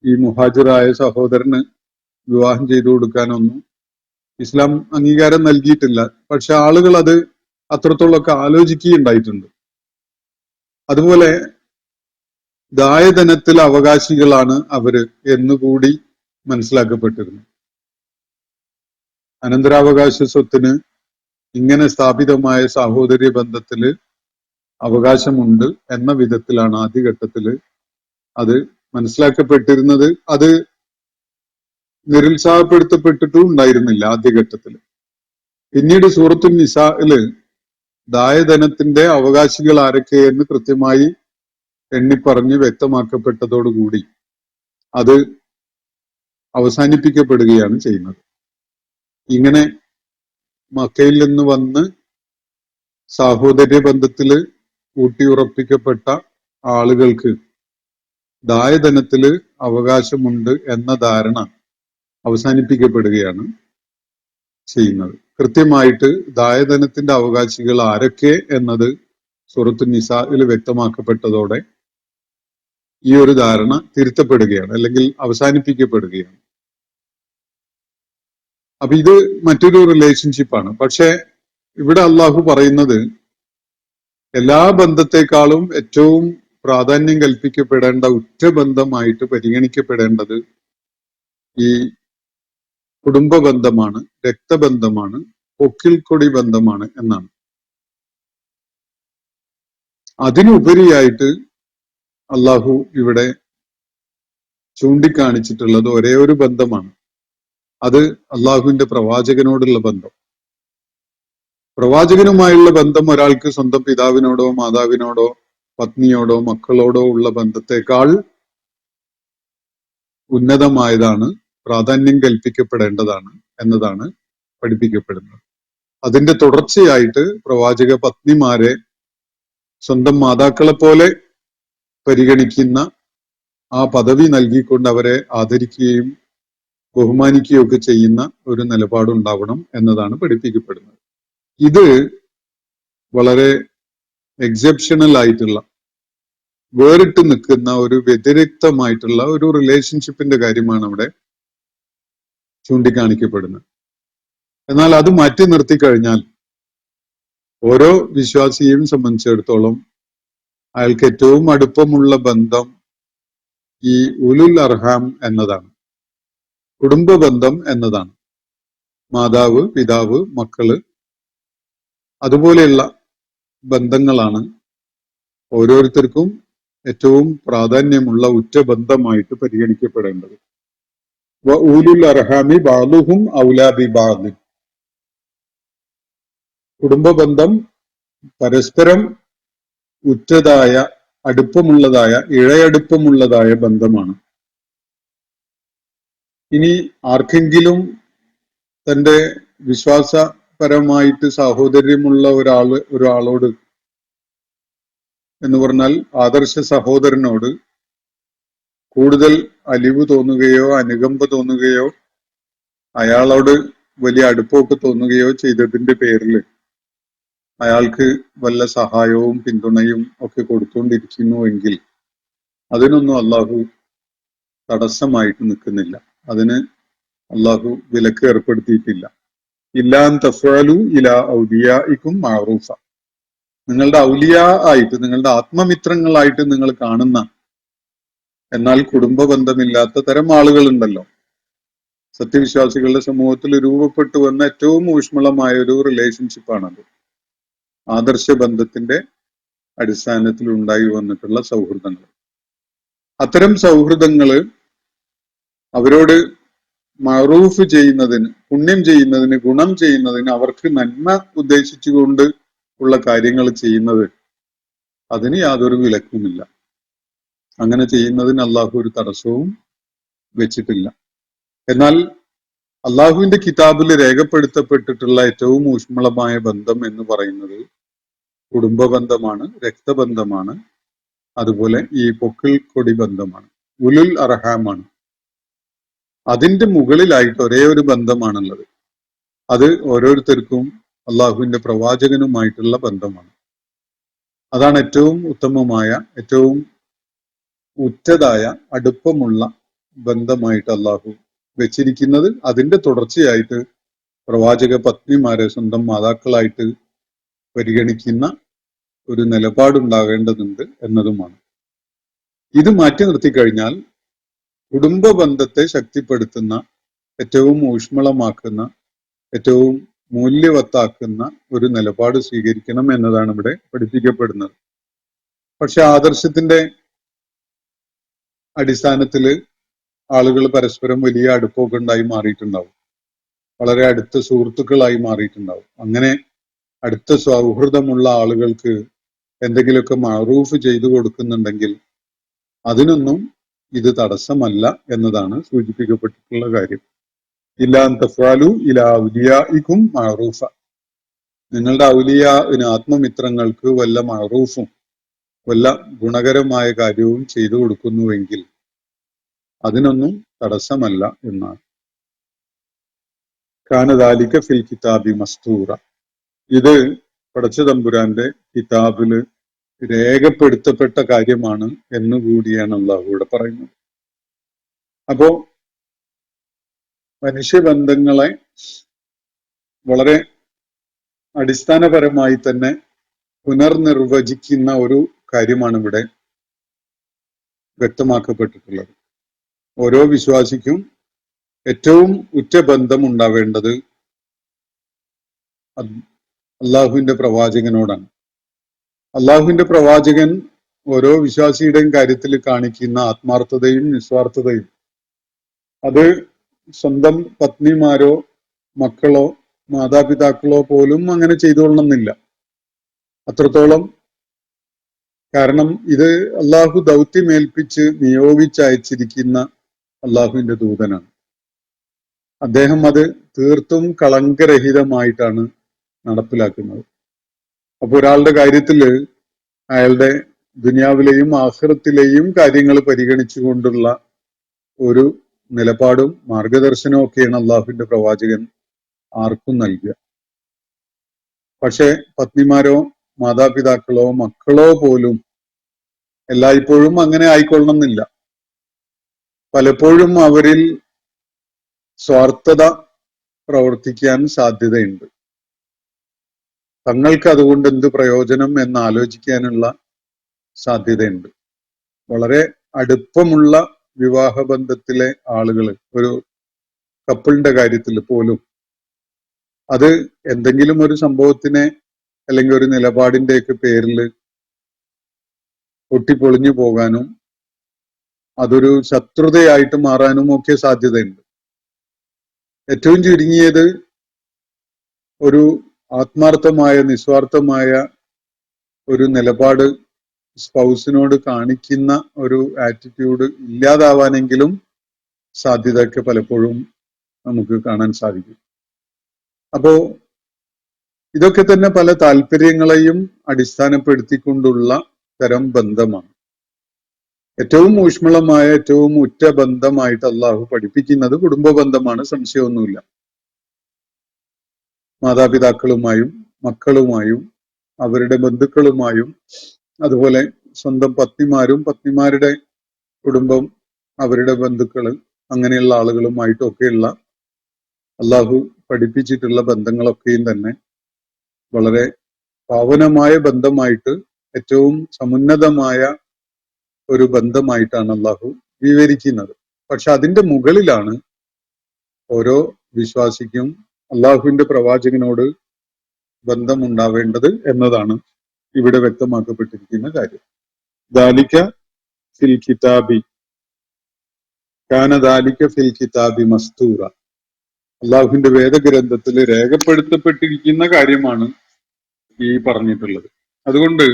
ഈ മുഹാജിറായ സഹോദരന് വിവാഹം ചെയ്തു കൊടുക്കാനൊന്നും ഇസ്ലാം അംഗീകാരം നൽകിയിട്ടില്ല. പക്ഷെ ആളുകൾ അത് അത്രത്തോളമൊക്കെ ആലോചിക്കുകയുണ്ടായിട്ടുണ്ട്. അതുപോലെ ദായധനത്തിൽ അവകാശികളാണ് അവര് എന്നുകൂടി മനസ്സിലാക്കപ്പെട്ടിരുന്നു. അനന്തരാവകാശ സ്വത്തിന് ഇങ്ങനെ സ്ഥാപിതമായ സാഹോദര്യ ബന്ധത്തില് അവകാശമുണ്ട് എന്ന വിധത്തിലാണ് ആദ്യഘട്ടത്തില് അത് മനസ്സിലാക്കപ്പെട്ടിരുന്നത്. അത് നിരുത്സാഹപ്പെടുത്തപ്പെട്ടിട്ടും ഉണ്ടായിരുന്നില്ല ആദ്യഘട്ടത്തില്. പിന്നീട് സൂറത്തുൻ നിസാഇല് ദായധനത്തിന്റെ അവകാശികൾ ആരൊക്കെയെന്ന് കൃത്യമായി എണ്ണിപ്പറഞ്ഞ് വ്യക്തമാക്കപ്പെട്ടതോടുകൂടി അത് അവസാനിപ്പിക്കപ്പെടുകയാണ് ചെയ്യുന്നത്. ഇങ്ങനെ മക്കയിൽ നിന്ന് വന്ന് സാഹോദര്യ ബന്ധത്തില് ഊട്ടിയുറപ്പിക്കപ്പെട്ട ആളുകൾക്ക് ദായധനത്തില് അവകാശമുണ്ട് എന്ന ധാരണ അവസാനിപ്പിക്കപ്പെടുകയാണ് ചെയ്യുന്നത്. കൃത്യമായിട്ട് ദായധനത്തിന്റെ അവകാശികൾ ആരൊക്കെ എന്നത് സൂറത്തു നിസാഇൽ വ്യക്തമാക്കപ്പെട്ടതോടെ ഈ ഒരു ധാരണ തിരുത്തപ്പെടുകയാണ്, അല്ലെങ്കിൽ അവസാനിപ്പിക്കപ്പെടുകയാണ്. അപ്പൊ ഇത് മറ്റൊരു റിലേഷൻഷിപ്പാണ്. പക്ഷെ ഇവിടെ അള്ളാഹു പറയുന്നത് എല്ലാ ബന്ധത്തെക്കാളും ഏറ്റവും പ്രാധാന്യം കൽപ്പിക്കപ്പെടേണ്ട ഉറ്റബന്ധമായിട്ട് പരിഗണിക്കപ്പെടേണ്ടത് ഈ കുടുംബ ബന്ധമാണ്, രക്തബന്ധമാണ്, പൊക്കിൽക്കൊടി ബന്ധമാണ് എന്നാണ്. അതിനുപരിയായിട്ട് അള്ളാഹു ഇവിടെ ചൂണ്ടിക്കാണിച്ചിട്ടുള്ളത് ഒരേ ഒരു ബന്ധമാണ്. അത് അള്ളാഹുവിന്റെ പ്രവാചകനോടുള്ള ബന്ധം. പ്രവാചകനുമായുള്ള ബന്ധം ഒരാൾക്ക് സ്വന്തം പിതാവിനോടോ മാതാവിനോടോ പത്നിയോടോ മക്കളോടോ ഉള്ള ബന്ധത്തെക്കാൾ ഉന്നതമായതാണ്, പ്രാധാന്യം കൽപ്പിക്കപ്പെടേണ്ടതാണ് എന്നതാണ് പഠിപ്പിക്കപ്പെടുന്നത്. അതിന്റെ തുടർച്ചയായിട്ട് പ്രവാചക പത്നിമാരെ സ്വന്തം മാതാക്കളെ പോലെ പരിഗണിക്കുന്ന, ആ പദവി നൽകിക്കൊണ്ട് അവരെ ആദരിക്കുകയും ബഹുമാനിക്കുകയും ഒക്കെ ചെയ്യുന്ന ഒരു നിലപാടുണ്ടാവണം എന്നതാണ് പഠിപ്പിക്കപ്പെടുന്നത്. ഇത് വളരെ എക്സെപ്ഷണൽ ആയിട്ടുള്ള, വേറിട്ട് നിൽക്കുന്ന ഒരു വ്യതിരിക്തമായിട്ടുള്ള ഒരു റിലേഷൻഷിപ്പിന്റെ കാര്യമാണ് അവിടെ ചൂണ്ടിക്കാണിക്കപ്പെടുന്നത്. എന്നാൽ അത് മാറ്റി നിർത്തി കഴിഞ്ഞാൽ ഓരോ വിശ്വാസിയെയും സംബന്ധിച്ചിടത്തോളം അയാൾക്ക് ഏറ്റവും അടുപ്പമുള്ള ബന്ധം ഈ ഉലുൽ അർഹാം എന്നതാണ്, കുടുംബ ബന്ധം എന്നതാണ്. മാതാവ്, പിതാവ്, മക്കള്, അതുപോലെയുള്ള ബന്ധങ്ങളാണ് ഓരോരുത്തർക്കും ഏറ്റവും പ്രാധാന്യമുള്ള ഉറ്റബന്ധമായിട്ട് പരിഗണിക്കപ്പെടേണ്ടത്. ഊലുൽ അർഹാമി ബഅ്ദുഹും ഔലാ ബി ബഅ്ദ്. കുടുംബബന്ധം പരസ്പരം ഉറ്റതായ, അടുപ്പമുള്ളതായ, ഇഴയടുപ്പമുള്ളതായ ബന്ധമാണ്. ഇനി ആർക്കെങ്കിലും തന്റെ വിശ്വാസപരമായിട്ട് സാഹോദര്യമുള്ള ഒരാളോട് എന്ന് പറഞ്ഞാൽ ആദർശ സഹോദരനോട് കൂടുതൽ അലിവ് തോന്നുകയോ അനുകമ്പ തോന്നുകയോ അയാളോട് വലിയ അടുപ്പമൊക്കെ തോന്നുകയോ ചെയ്തതിന്റെ പേരിൽ അയാൾക്ക് വല്ല സഹായവും പിന്തുണയും ഒക്കെ കൊടുത്തുകൊണ്ടിരിക്കുന്നുവെങ്കിൽ അതിനൊന്നും അള്ളാഹു തടസ്സമായിട്ട് നിൽക്കുന്നില്ല. അതിന് അള്ളാഹു വിലക്ക് ഏർപ്പെടുത്തിയിട്ടില്ല. ഇല്ലാൻ തഫ്അലു ഇലാ ഔലിയാഇക്കും മഅറൂഫ. നിങ്ങളുടെ ഔലിയാ ആയിട്ട്, നിങ്ങളുടെ ആത്മമിത്രങ്ങളായിട്ട് നിങ്ങൾ കാണുന്ന എന്നാൽ കുടുംബ ബന്ധമില്ലാത്ത തരം ആളുകളുണ്ടല്ലോ. സത്യവിശ്വാസികളുടെ സമൂഹത്തിൽ രൂപപ്പെട്ടു വന്ന ഏറ്റവും ഊഷ്മളമായ ഒരു റിലേഷൻഷിപ്പാണത്. ആദർശ ബന്ധത്തിന്റെ അടിസ്ഥാനത്തിൽ ഉണ്ടായി വന്നിട്ടുള്ള സൗഹൃദങ്ങൾ. അത്തരം സൗഹൃദങ്ങള് അവരോട് മഅറൂഫ് ചെയ്യുന്നതിന്, പുണ്യം ചെയ്യുന്നതിന്, ഗുണം ചെയ്യുന്നതിന്, അവർക്ക് നന്മ ഉദ്ദേശിച്ചുകൊണ്ട് ഉള്ള കാര്യങ്ങൾ ചെയ്യുന്നത്, അതിന് യാതൊരു വിലക്കുമില്ല. അങ്ങനെ ചെയ്യുന്നതിന് അള്ളാഹു ഒരു തടസ്സവും വെച്ചിട്ടില്ല. എന്നാൽ അള്ളാഹുവിന്റെ കിതാബിൽ രേഖപ്പെടുത്തപ്പെട്ടിട്ടുള്ള ഏറ്റവും ഊഷ്മളമായ ബന്ധം എന്ന് പറയുന്നത് കുടുംബ ബന്ധമാണ്, രക്തബന്ധമാണ്, അതുപോലെ ഈ പൊക്കിൾ കൊടി ബന്ധമാണ്, ഉലുൽ അർഹാമാണ്. അതിന്റെ മുകളിലായിട്ട് ഒരേ ഒരു ബന്ധമാണുള്ളത്. അത് ഓരോരുത്തർക്കും അള്ളാഹുവിന്റെ പ്രവാചകനുമായിട്ടുള്ള ബന്ധമാണ്. അതാണ് ഏറ്റവും ഉത്തമമായ, ഏറ്റവും ഉറ്റതായ, അടുപ്പമുള്ള ബന്ധമായിട്ട് അള്ളാഹു വെച്ചിരിക്കുന്നത്. അതിന്റെ തുടർച്ചയായിട്ട് പ്രവാചക പത്നിമാരെ സ്വന്തം മാതാക്കളായിട്ട് പരിഗണിക്കുന്ന ഒരു നിലപാടുണ്ടാകേണ്ടതുണ്ട് എന്നതുമാണ്. ഇത് മാറ്റി നിർത്തിക്കഴിഞ്ഞാൽ കുടുംബ ബന്ധത്തെ ശക്തിപ്പെടുത്തുന്ന, ഏറ്റവും ഊഷ്മളമാക്കുന്ന, ഏറ്റവും മൂല്യവത്താക്കുന്ന ഒരു നിലപാട് സ്വീകരിക്കണം എന്നതാണ് ഇവിടെ പഠിപ്പിക്കപ്പെടുന്നത്. പക്ഷെ ആദർശത്തിന്റെ അടിസ്ഥാനത്തില് ആളുകൾ പരസ്പരം വലിയ അടുപ്പമൊക്കെ ഉണ്ടായി മാറിയിട്ടുണ്ടാവും. വളരെ അടുത്ത സുഹൃത്തുക്കളായി മാറിയിട്ടുണ്ടാവും. അങ്ങനെ അടുത്ത സൗഹൃദമുള്ള ആളുകൾക്ക് എന്തെങ്കിലുമൊക്കെ മഅറൂഫ് ചെയ്തു കൊടുക്കുന്നുണ്ടെങ്കിൽ അതിനൊന്നും ഇത് തടസ്സമല്ല എന്നതാണ് സൂചിപ്പിക്കപ്പെട്ടിട്ടുള്ള കാര്യം. ഇല്ലാൻ തഫ്അലു ഇലാ ഔലിയാഇക്കും മഅറൂഫ. നിങ്ങളുടെ ഔലിയാഇന്, ആത്മമിത്രങ്ങൾക്ക് വല്ല മഅറൂഫും വല്ല ഗുണകരമായ കാര്യവും ചെയ്തു കൊടുക്കുന്നുവെങ്കിൽ അതിനൊന്നും തടസ്സമല്ല എന്നാണ്. കാന ദാലിക ഫിൽ കിതാബി മസ്തൂറ. ഇത് പടച്ച തമ്പുരാന്റെ കിതാബില് രേഖപ്പെടുത്തപ്പെട്ട കാര്യമാണ് എന്നുകൂടിയാണ് അള്ളാഹു ഇവിടെ പറയുന്നത്. അപ്പോ മനുഷ്യബന്ധങ്ങളെ വളരെ അടിസ്ഥാനപരമായി തന്നെ പുനർനിർവചിക്കുന്ന ഒരു കാര്യമാണ് ഇവിടെ വ്യക്തമാക്കപ്പെട്ടിട്ടുള്ളത്. ഓരോ വിശ്വാസിക്കും ഏറ്റവും ഉറ്റ ബന്ധം ഉണ്ടാവേണ്ടത് അള്ളാഹുവിന്റെ പ്രവാചകനോടാണ്. അള്ളാഹുവിന്റെ പ്രവാചകൻ ഓരോ വിശ്വാസിയുടെയും കാര്യത്തിൽ കാണിക്കുന്ന ആത്മാർത്ഥതയും നിസ്വാർത്ഥതയും അത് സ്വന്തം പത്നിമാരോ മക്കളോ മാതാപിതാക്കളോ പോലും അങ്ങനെ ചെയ്തുകൊള്ളണമെന്നില്ല. അത്രത്തോളം, കാരണം ഇത് അള്ളാഹു ദൗത്യമേൽപ്പിച്ച് നിയോഗിച്ചയച്ചിരിക്കുന്ന അള്ളാഹുവിന്റെ ദൂതനാണ്. അദ്ദേഹം അത് തീർത്തും കളങ്കരഹിതമായിട്ടാണ് നടപ്പിലാക്കുന്നത്. അപ്പൊ ഒരാളുടെ കാര്യത്തില് അയാളുടെ ദുനിയാവിലെയും ആഖിറത്തിലെയും കാര്യങ്ങൾ പരിഗണിച്ചുകൊണ്ടുള്ള ഒരു നിലപാടും മാർഗദർശനവും ഒക്കെയാണ് അള്ളാഹുവിന്റെ പ്രവാചകൻ ആർക്കും നൽകുക. പക്ഷെ പത്നിമാരോ മാതാപിതാക്കളോ മക്കളോ പോലും എല്ലായ്പ്പോഴും അങ്ങനെ ആയിക്കൊള്ളണമെന്നില്ല. പലപ്പോഴും അവരിൽ സ്വാർത്ഥത പ്രവർത്തിക്കാൻ സാധ്യതയുണ്ട്. തങ്ങൾക്ക് അതുകൊണ്ട് എന്ത് പ്രയോജനം എന്ന് ആലോചിക്കാനുള്ള സാധ്യതയുണ്ട്. വളരെ അടുപ്പമുള്ള വിവാഹബന്ധത്തിലെ ആളുകൾ, ഒരു കപ്പിളിന്റെ കാര്യത്തിൽ പോലും അത് എന്തെങ്കിലും ഒരു സംഭവത്തിനെ അല്ലെങ്കിൽ ഒരു നിലപാടിന്റെയൊക്കെ പേരിൽ പൊട്ടിപ്പൊളിഞ്ഞു പോകാനും അതൊരു ശത്രുതയായിട്ട് മാറാനും ഒക്കെ സാധ്യതയുണ്ട്. ഏറ്റവും ചുരുങ്ങിയത് ഒരു ആത്മാർത്ഥമായ നിസ്വാർത്ഥമായ ഒരു നിലപാട് സ്പൗസിനോട് കാണിക്കുന്ന ഒരു ആറ്റിറ്റ്യൂഡ് ഇല്ലാതാവാനെങ്കിലും സാധ്യതയൊക്കെ പലപ്പോഴും നമുക്ക് കാണാൻ സാധിക്കും. അപ്പോ ഇതൊക്കെ തന്നെ പല താല്പര്യങ്ങളെയും അടിസ്ഥാനപ്പെടുത്തിക്കൊണ്ടുള്ള തരം ബന്ധമാണ്. ഏറ്റവും ഊഷ്മളമായ ഏറ്റവും ഉറ്റ ബന്ധമായിട്ട് അള്ളാഹു പഠിപ്പിക്കുന്നത് കുടുംബ ബന്ധമാണ്, സംശയമൊന്നുമില്ല. മാതാപിതാക്കളുമായും മക്കളുമായും അവരുടെ ബന്ധുക്കളുമായും അതുപോലെ സ്വന്തം പത്നിമാരും പത്നിമാരുടെ കുടുംബം അവരുടെ ബന്ധുക്കള് അങ്ങനെയുള്ള ആളുകളുമായിട്ടൊക്കെയുള്ള അള്ളാഹു പഠിപ്പിച്ചിട്ടുള്ള ബന്ധങ്ങളൊക്കെയും തന്നെ വളരെ പാവനമായ ബന്ധമായിട്ട് ഏറ്റവും സമുന്നതമായ ഒരു ബന്ധമായിട്ടാണ് അള്ളാഹു വിവരിക്കുന്നത്. പക്ഷെ അതിന്റെ മുകളിലാണ് ഓരോ വിശ്വാസിക്കും അള്ളാഹുവിന്റെ പ്രവാചകനോട് ബന്ധമുണ്ടാവേണ്ടത് എന്നതാണ് ഇവിടെ വ്യക്തമാക്കപ്പെട്ടിരിക്കുന്ന കാര്യം. ദാലിക ഫിൽ കിതാബി കാന ദാലിക ഫിൽ കിതാബി മസ്തൂറ. അള്ളാഹുവിന്റെ വേദഗ്രന്ഥത്തിൽ രേഖപ്പെടുത്തപ്പെട്ടിരിക്കുന്ന കാര്യമാണ് ഈ പറഞ്ഞിട്ടുള്ളത്. അതുകൊണ്ട്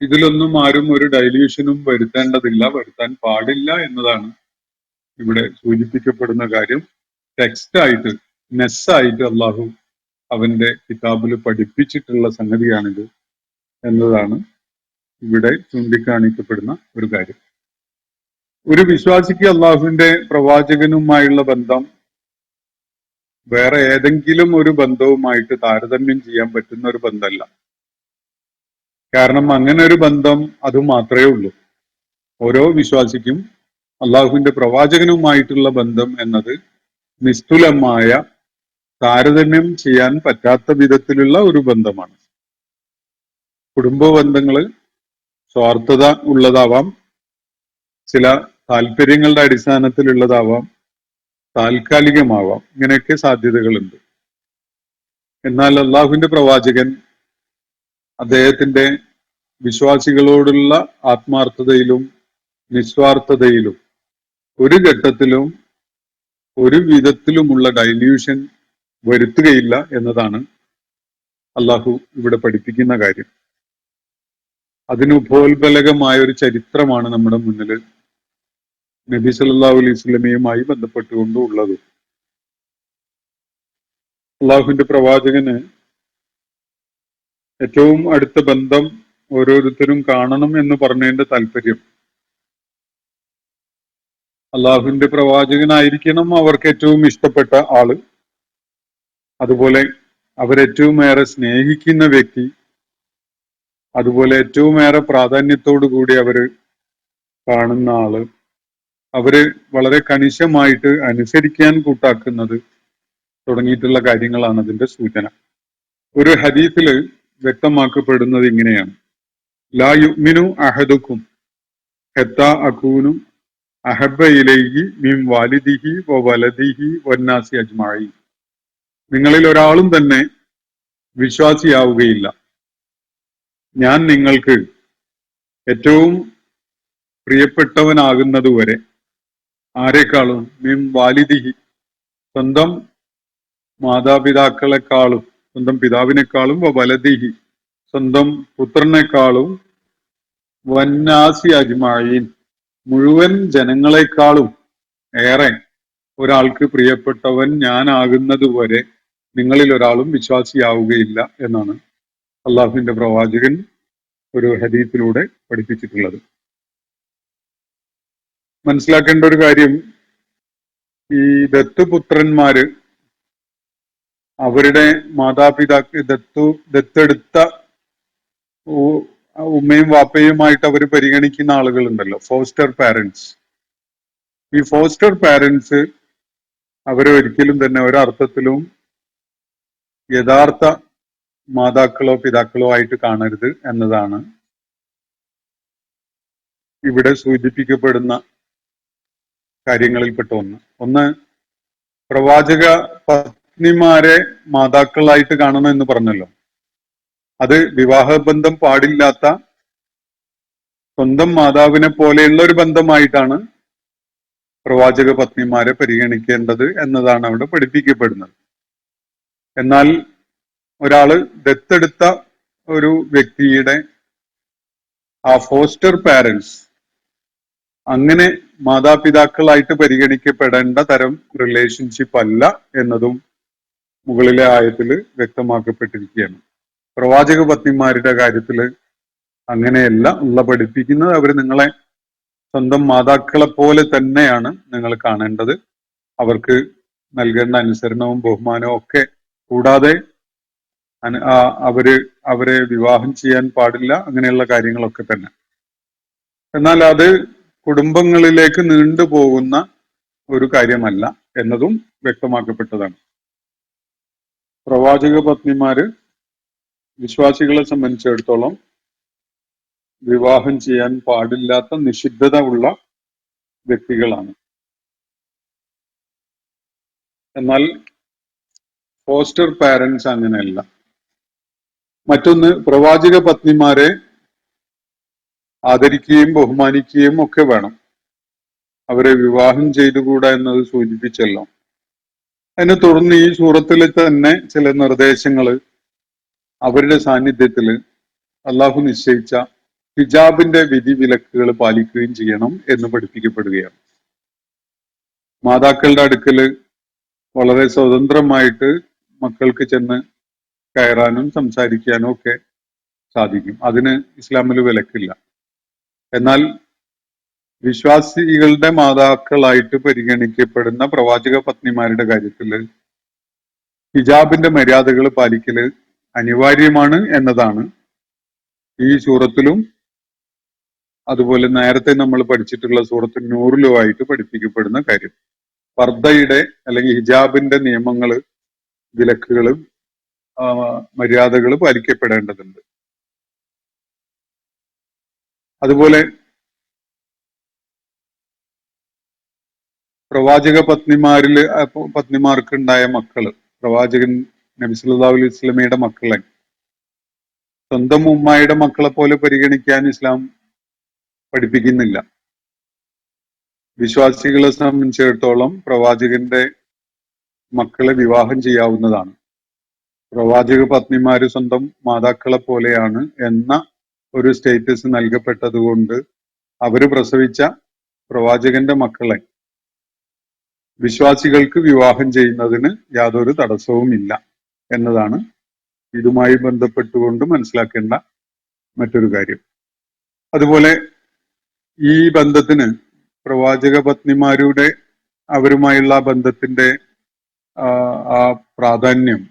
ഇതിലൊന്നും ആരും ഒരു ഡൈല്യൂഷനും വരുത്തേണ്ടതില്ല, വരുത്താൻ പാടില്ല എന്നതാണ് ഇവിടെ സൂചിപ്പിക്കപ്പെടുന്ന കാര്യം. ടെക്സ്റ്റായിട്ട് നെസ്സായിട്ട് അള്ളാഹു അവന്റെ കിതാബിൽ പഠിപ്പിച്ചിട്ടുള്ള സംഗതിയാണിത് എന്നതാണ് ഇവിടെ ചൂണ്ടിക്കാണിക്കപ്പെടുന്ന ഒരു കാര്യം. ഒരു വിശ്വാസിക്ക് അള്ളാഹുവിന്റെ പ്രവാചകനുമായുള്ള ബന്ധം വേറെ ഏതെങ്കിലും ഒരു ബന്ധവുമായിട്ട് താരതമ്യം ചെയ്യാൻ പറ്റുന്ന ഒരു ബന്ധമല്ല. കാരണം അങ്ങനെ ഒരു ബന്ധം അത് മാത്രമേ ഉള്ളൂ. ഓരോ വിശ്വാസിക്കും അള്ളാഹുവിന്റെ പ്രവാചകനുമായിട്ടുള്ള ബന്ധം എന്നത് നിസ്തുലമായ താരതമ്യം ചെയ്യാൻ പറ്റാത്ത വിധത്തിലുള്ള ഒരു ബന്ധമാണ്. കുടുംബ ബന്ധങ്ങള് സ്വാർത്ഥത ഉള്ളതാവാം, ചില താല്പര്യങ്ങളുടെ അടിസ്ഥാനത്തിലുള്ളതാവാം, താൽക്കാലികമാവാം, ഇങ്ങനെയൊക്കെ സാധ്യതകളുണ്ട്. എന്നാൽ അള്ളാഹുവിന്റെ പ്രവാചകൻ അദ്ദേഹത്തിന്റെ വിശ്വാസികളോടുള്ള ആത്മാർത്ഥതയിലും നിസ്വാർത്ഥതയിലും ഒരു ഘട്ടത്തിലും ഒരു വിധത്തിലുമുള്ള ഡൈല്യൂഷൻ വരുത്തുകയില്ല എന്നതാണ് അള്ളാഹു ഇവിടെ പഠിപ്പിക്കുന്ന കാര്യം. അതിന് ഉപോത്ബലകമായ ഒരു ചരിത്രമാണ് നമ്മുടെ മുന്നിൽ നബി സല്ലല്ലാഹു അലൈഹി വസല്ലമയുമായി ബന്ധപ്പെട്ടുകൊണ്ടുള്ളത്. അള്ളാഹുവിന്റെ പ്രവാചകന് ഏറ്റവും അടുത്ത ബന്ധം ഓരോരുത്തരും കാണണം എന്ന് പറഞ്ഞതിന്റെ താല്പര്യം അള്ളാഹുവിന്റെ പ്രവാചകനായിരിക്കണം അവർക്ക് ഏറ്റവും ഇഷ്ടപ്പെട്ട ആള്, അതുപോലെ അവരേറ്റവും ഏറെ സ്നേഹിക്കുന്ന വ്യക്തി, അതുപോലെ ഏറ്റവും ഏറെ പ്രാധാന്യത്തോടു കൂടി അവര് കാണുന്ന ആള്, അവര് വളരെ കണിശമായിട്ട് അനുസരിക്കാൻ കൂട്ടാക്കുന്നത് തുടങ്ങിയിട്ടുള്ള കാര്യങ്ങളാണ് അതിന്റെ സൂചന. ഒരു ഹദീസില് വ്യക്തമാക്കപ്പെടുന്നത് ഇങ്ങനെയാണ്: ലാ യുഅ്മിനു അഹദുക്കും ഹത്താ അകൂനു അഹബ്ബ ഇലൈഹി മിൻ വാലിദിഹി വ വലദിഹി വന്നാസി അജ്മഈൻ. നിങ്ങളിൽ ഒരാളും തന്നെ വിശ്വാസിയാവുകയില്ല ഞാൻ നിങ്ങൾക്ക് ഏറ്റവും പ്രിയപ്പെട്ടവനാകുന്നതുവരെ. ആരെക്കാളും? മിൻ വാലിദിഹി, സ്വന്തം മാതാപിതാക്കളെക്കാളും, സ്വന്തം പിതാവിനേക്കാളും, വലദിഹി, സ്വന്തം പുത്രനേക്കാളും, വന്നാസി അജ്മഈൻ, മുഴുവൻ ജനങ്ങളെക്കാളും ഏറെ ഒരാൾക്ക് പ്രിയപ്പെട്ടവൻ ഞാനാകുന്നത് വരെ നിങ്ങളിൽ ഒരാളും വിശ്വാസിയാവുകയില്ല എന്നാണ് അള്ളാഹുവിന്റെ പ്രവാചകൻ ഒരു ഹദീസിലൂടെ പഠിപ്പിച്ചിട്ടുള്ളത്. മനസ്സിലാക്കേണ്ട ഒരു കാര്യം, ഈ ദത്തുപുത്രന്മാര് അവരുടെ മാതാപിതാക്കൾ ദത്തെടുത്ത ഉമ്മയും വാപ്പയുമായിട്ട് അവർ പരിഗണിക്കുന്ന ആളുകളുണ്ടല്ലോ, ഫോസ്റ്റർ പാരന്റ്സ്. ഈ ഫോസ്റ്റർ പാരന്റ്സ് അവരെ ഒരിക്കലും തന്നെ ഒരർത്ഥത്തിലും യഥാർത്ഥ മാതാക്കളോ പിതാക്കളോ ആയിട്ട് കാണരുത് എന്നതാണ് ഇവിടെ സൂചിപ്പിക്കപ്പെടുന്ന കാര്യങ്ങളിൽപ്പെട്ട ഒന്ന്. പ്രവാചക പത്നിമാരെ മാതാക്കളായിട്ട് കാണണം എന്ന് പറഞ്ഞല്ലോ. അത് വിവാഹബന്ധം പാടില്ലാത്ത സ്വന്തം മാതാവിനെ പോലെയുള്ള ഒരു ബന്ധമായിട്ടാണ് പ്രവാചക പത്നിമാരെ പരിഗണിക്കേണ്ടത് എന്നതാണ് അവിടെ പഠിപ്പിക്കപ്പെടുന്നത്. എന്നാൽ ഒരാള് ദത്തെടുത്ത ഒരു വ്യക്തിയുടെ ആ ഫോസ്റ്റർ പാരന്റ്സ് അങ്ങനെ മാതാപിതാക്കളായിട്ട് പരിഗണിക്കപ്പെടേണ്ട തരം റിലേഷൻഷിപ്പ് അല്ല എന്നതും മുകളിലെ ആയത്തിൽ വ്യക്തമാക്കപ്പെട്ടിരിക്കുകയാണ്. പ്രവാചക പത്നിമാരുടെ കാര്യത്തിൽ അങ്ങനെയല്ല ഉള്ള പഠിപ്പിക്കുന്നത്. അവർ നിങ്ങളെ സ്വന്തം മാതാക്കളെ പോലെ തന്നെയാണ് നിങ്ങൾ കാണേണ്ടത്. അവർക്ക് നൽകേണ്ട അനുസരണവും ബഹുമാനവും ഒക്കെ, കൂടാതെ അവരെ വിവാഹം ചെയ്യാൻ പാടില്ല, അങ്ങനെയുള്ള കാര്യങ്ങളൊക്കെ തന്നെ. എന്നാൽ അത് കുടുംബങ്ങളിലേക്ക് നീണ്ടുപോകുന്ന ഒരു കാര്യമല്ല എന്നതും വ്യക്തമാക്കപ്പെട്ടതാണ്. പ്രവാചക പത്നിമാര് വിശ്വാസികളെ സംബന്ധിച്ചിടത്തോളം വിവാഹം ചെയ്യാൻ പാടില്ലാത്ത നിഷിദ്ധത ഉള്ള വ്യക്തികളാണ്. എന്നാൽ ഫോസ്റ്റർ പാരന്റ്സ് അങ്ങനെയല്ല. മറ്റൊന്ന്, പ്രവാചക പത്നിമാരെ ആദരിക്കുകയും ബഹുമാനിക്കുകയും ഒക്കെ വേണം. അവരെ വിവാഹം ചെയ്തുകൂടാ എന്നത് സൂചിപ്പിച്ചല്ലോ. അതിനെ തുടർന്ന് ഈ സൂറത്തിൽ തന്നെ ചില നിർദ്ദേശങ്ങൾ അവരുടെ സാന്നിധ്യത്തിൽ അള്ളാഹു നിശ്ചയിച്ച ഹിജാബിന്റെ വിധിവിലക്കുകൾ പാലിക്കുകയും ചെയ്യണം എന്ന് പഠിപ്പിക്കപ്പെടുകയാണ്. മാതാക്കളുടെ അടുക്കല് വളരെ സ്വതന്ത്രമായിട്ട് മക്കൾക്ക് ചെന്ന് കയറാനും സംസാരിക്കാനും ഒക്കെ സാധിക്കും. അതിന് ഇസ്ലാമിൽ വിലക്കില്ല. എന്നാൽ വിശ്വാസികളുടെ മാതാക്കളായിട്ട് പരിഗണിക്കപ്പെടുന്ന പ്രവാചക പത്നിമാരുടെ കാര്യത്തിൽ ഹിജാബിന്റെ മര്യാദകൾ പാലിക്കല് അനിവാര്യമാണ് എന്നതാണ് ഈ സൂറത്തിലും അതുപോലെ നേരത്തെ നമ്മൾ പഠിച്ചിട്ടുള്ള സൂറത്ത് നൂറിലുമായിട്ട് പഠിപ്പിക്കപ്പെടുന്ന കാര്യം. പർദ്ദയുടെ അല്ലെങ്കിൽ ഹിജാബിന്റെ നിയമങ്ങൾ, വിലക്കുകൾ, മര്യാദകൾ പാലിക്കപ്പെടേണ്ടതുണ്ട്. അതുപോലെ പ്രവാചക പത്നിമാർക്ക് ഉണ്ടായ മക്കള്, പ്രവാചകൻ നബി സല്ലല്ലാഹു അലൈഹി വസല്ലമയുടെ മക്കളെ സ്വന്തം ഉമ്മായുടെ മക്കളെ പോലെ പരിഗണിക്കാൻ ഇസ്ലാം പഠിപ്പിക്കുന്നില്ല. വിശ്വാസികളെ സംബന്ധിച്ചിടത്തോളം പ്രവാചകന്റെ മക്കളെ വിവാഹം ചെയ്യാവുന്നതാണ്. പ്രവാചക പത്നിമാര് സ്വന്തം മാതാക്കളെ പോലെയാണ് എന്ന ഒരു സ്റ്റേറ്റസ് നൽകപ്പെട്ടത് കൊണ്ട് അവര് പ്രസവിച്ച പ്രവാചകന്റെ മക്കളെ വിശ്വാസികൾക്ക് വിവാഹം ചെയ്യുന്നതിന് യാതൊരു തടസ്സവും ഇല്ല എന്നതാണ് ഇതുമായി ബന്ധപ്പെട്ടുകൊണ്ട് മനസ്സിലാക്കേണ്ട മറ്റൊരു കാര്യം. അതുപോലെ ഈ ബന്ധത്തിന്, പ്രവാചക പത്നിമാരുടെ അവരുമായുള്ള ബന്ധത്തിന്റെ ആ പ്രാധാന്യം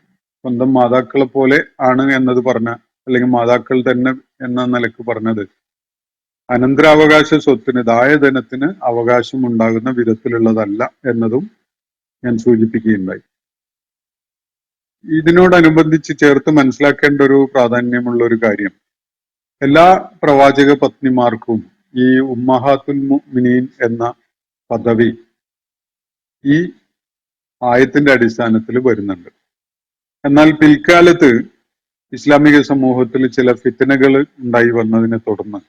സ്വന്തം മാതാക്കളെ പോലെ ആണ് എന്നത് പറഞ്ഞ, അല്ലെങ്കിൽ മാതാക്കൾ തന്നെ എന്ന നിലക്ക് പറഞ്ഞത് അനന്തരാവകാശ സ്വത്തിന്, ദായധനത്തിന് അവകാശം ഉണ്ടാകുന്ന വിധത്തിലുള്ളതല്ല എന്നതും ഞാൻ സൂചിപ്പിക്കുകയുണ്ടായി. ഇതിനോടനുബന്ധിച്ച് ചേർത്ത് മനസ്സിലാക്കേണ്ട ഒരു പ്രാധാന്യമുള്ള ഒരു കാര്യം, എല്ലാ പ്രവാചക പത്നിമാർക്കും ഈ ഉമ്മഹാത്തുൽ മുഅ്മിനീൻ എന്ന പദവി ഈ ആയത്തിന്റെ അടിസ്ഥാനത്തിൽ വരുന്നുണ്ട്. എന്നാൽ പിൽക്കാലത്ത് ഇസ്ലാമിക സമൂഹത്തിൽ ചില ഫിത്നകൾ ഉണ്ടായി വന്നതിനെ തുടർന്ന്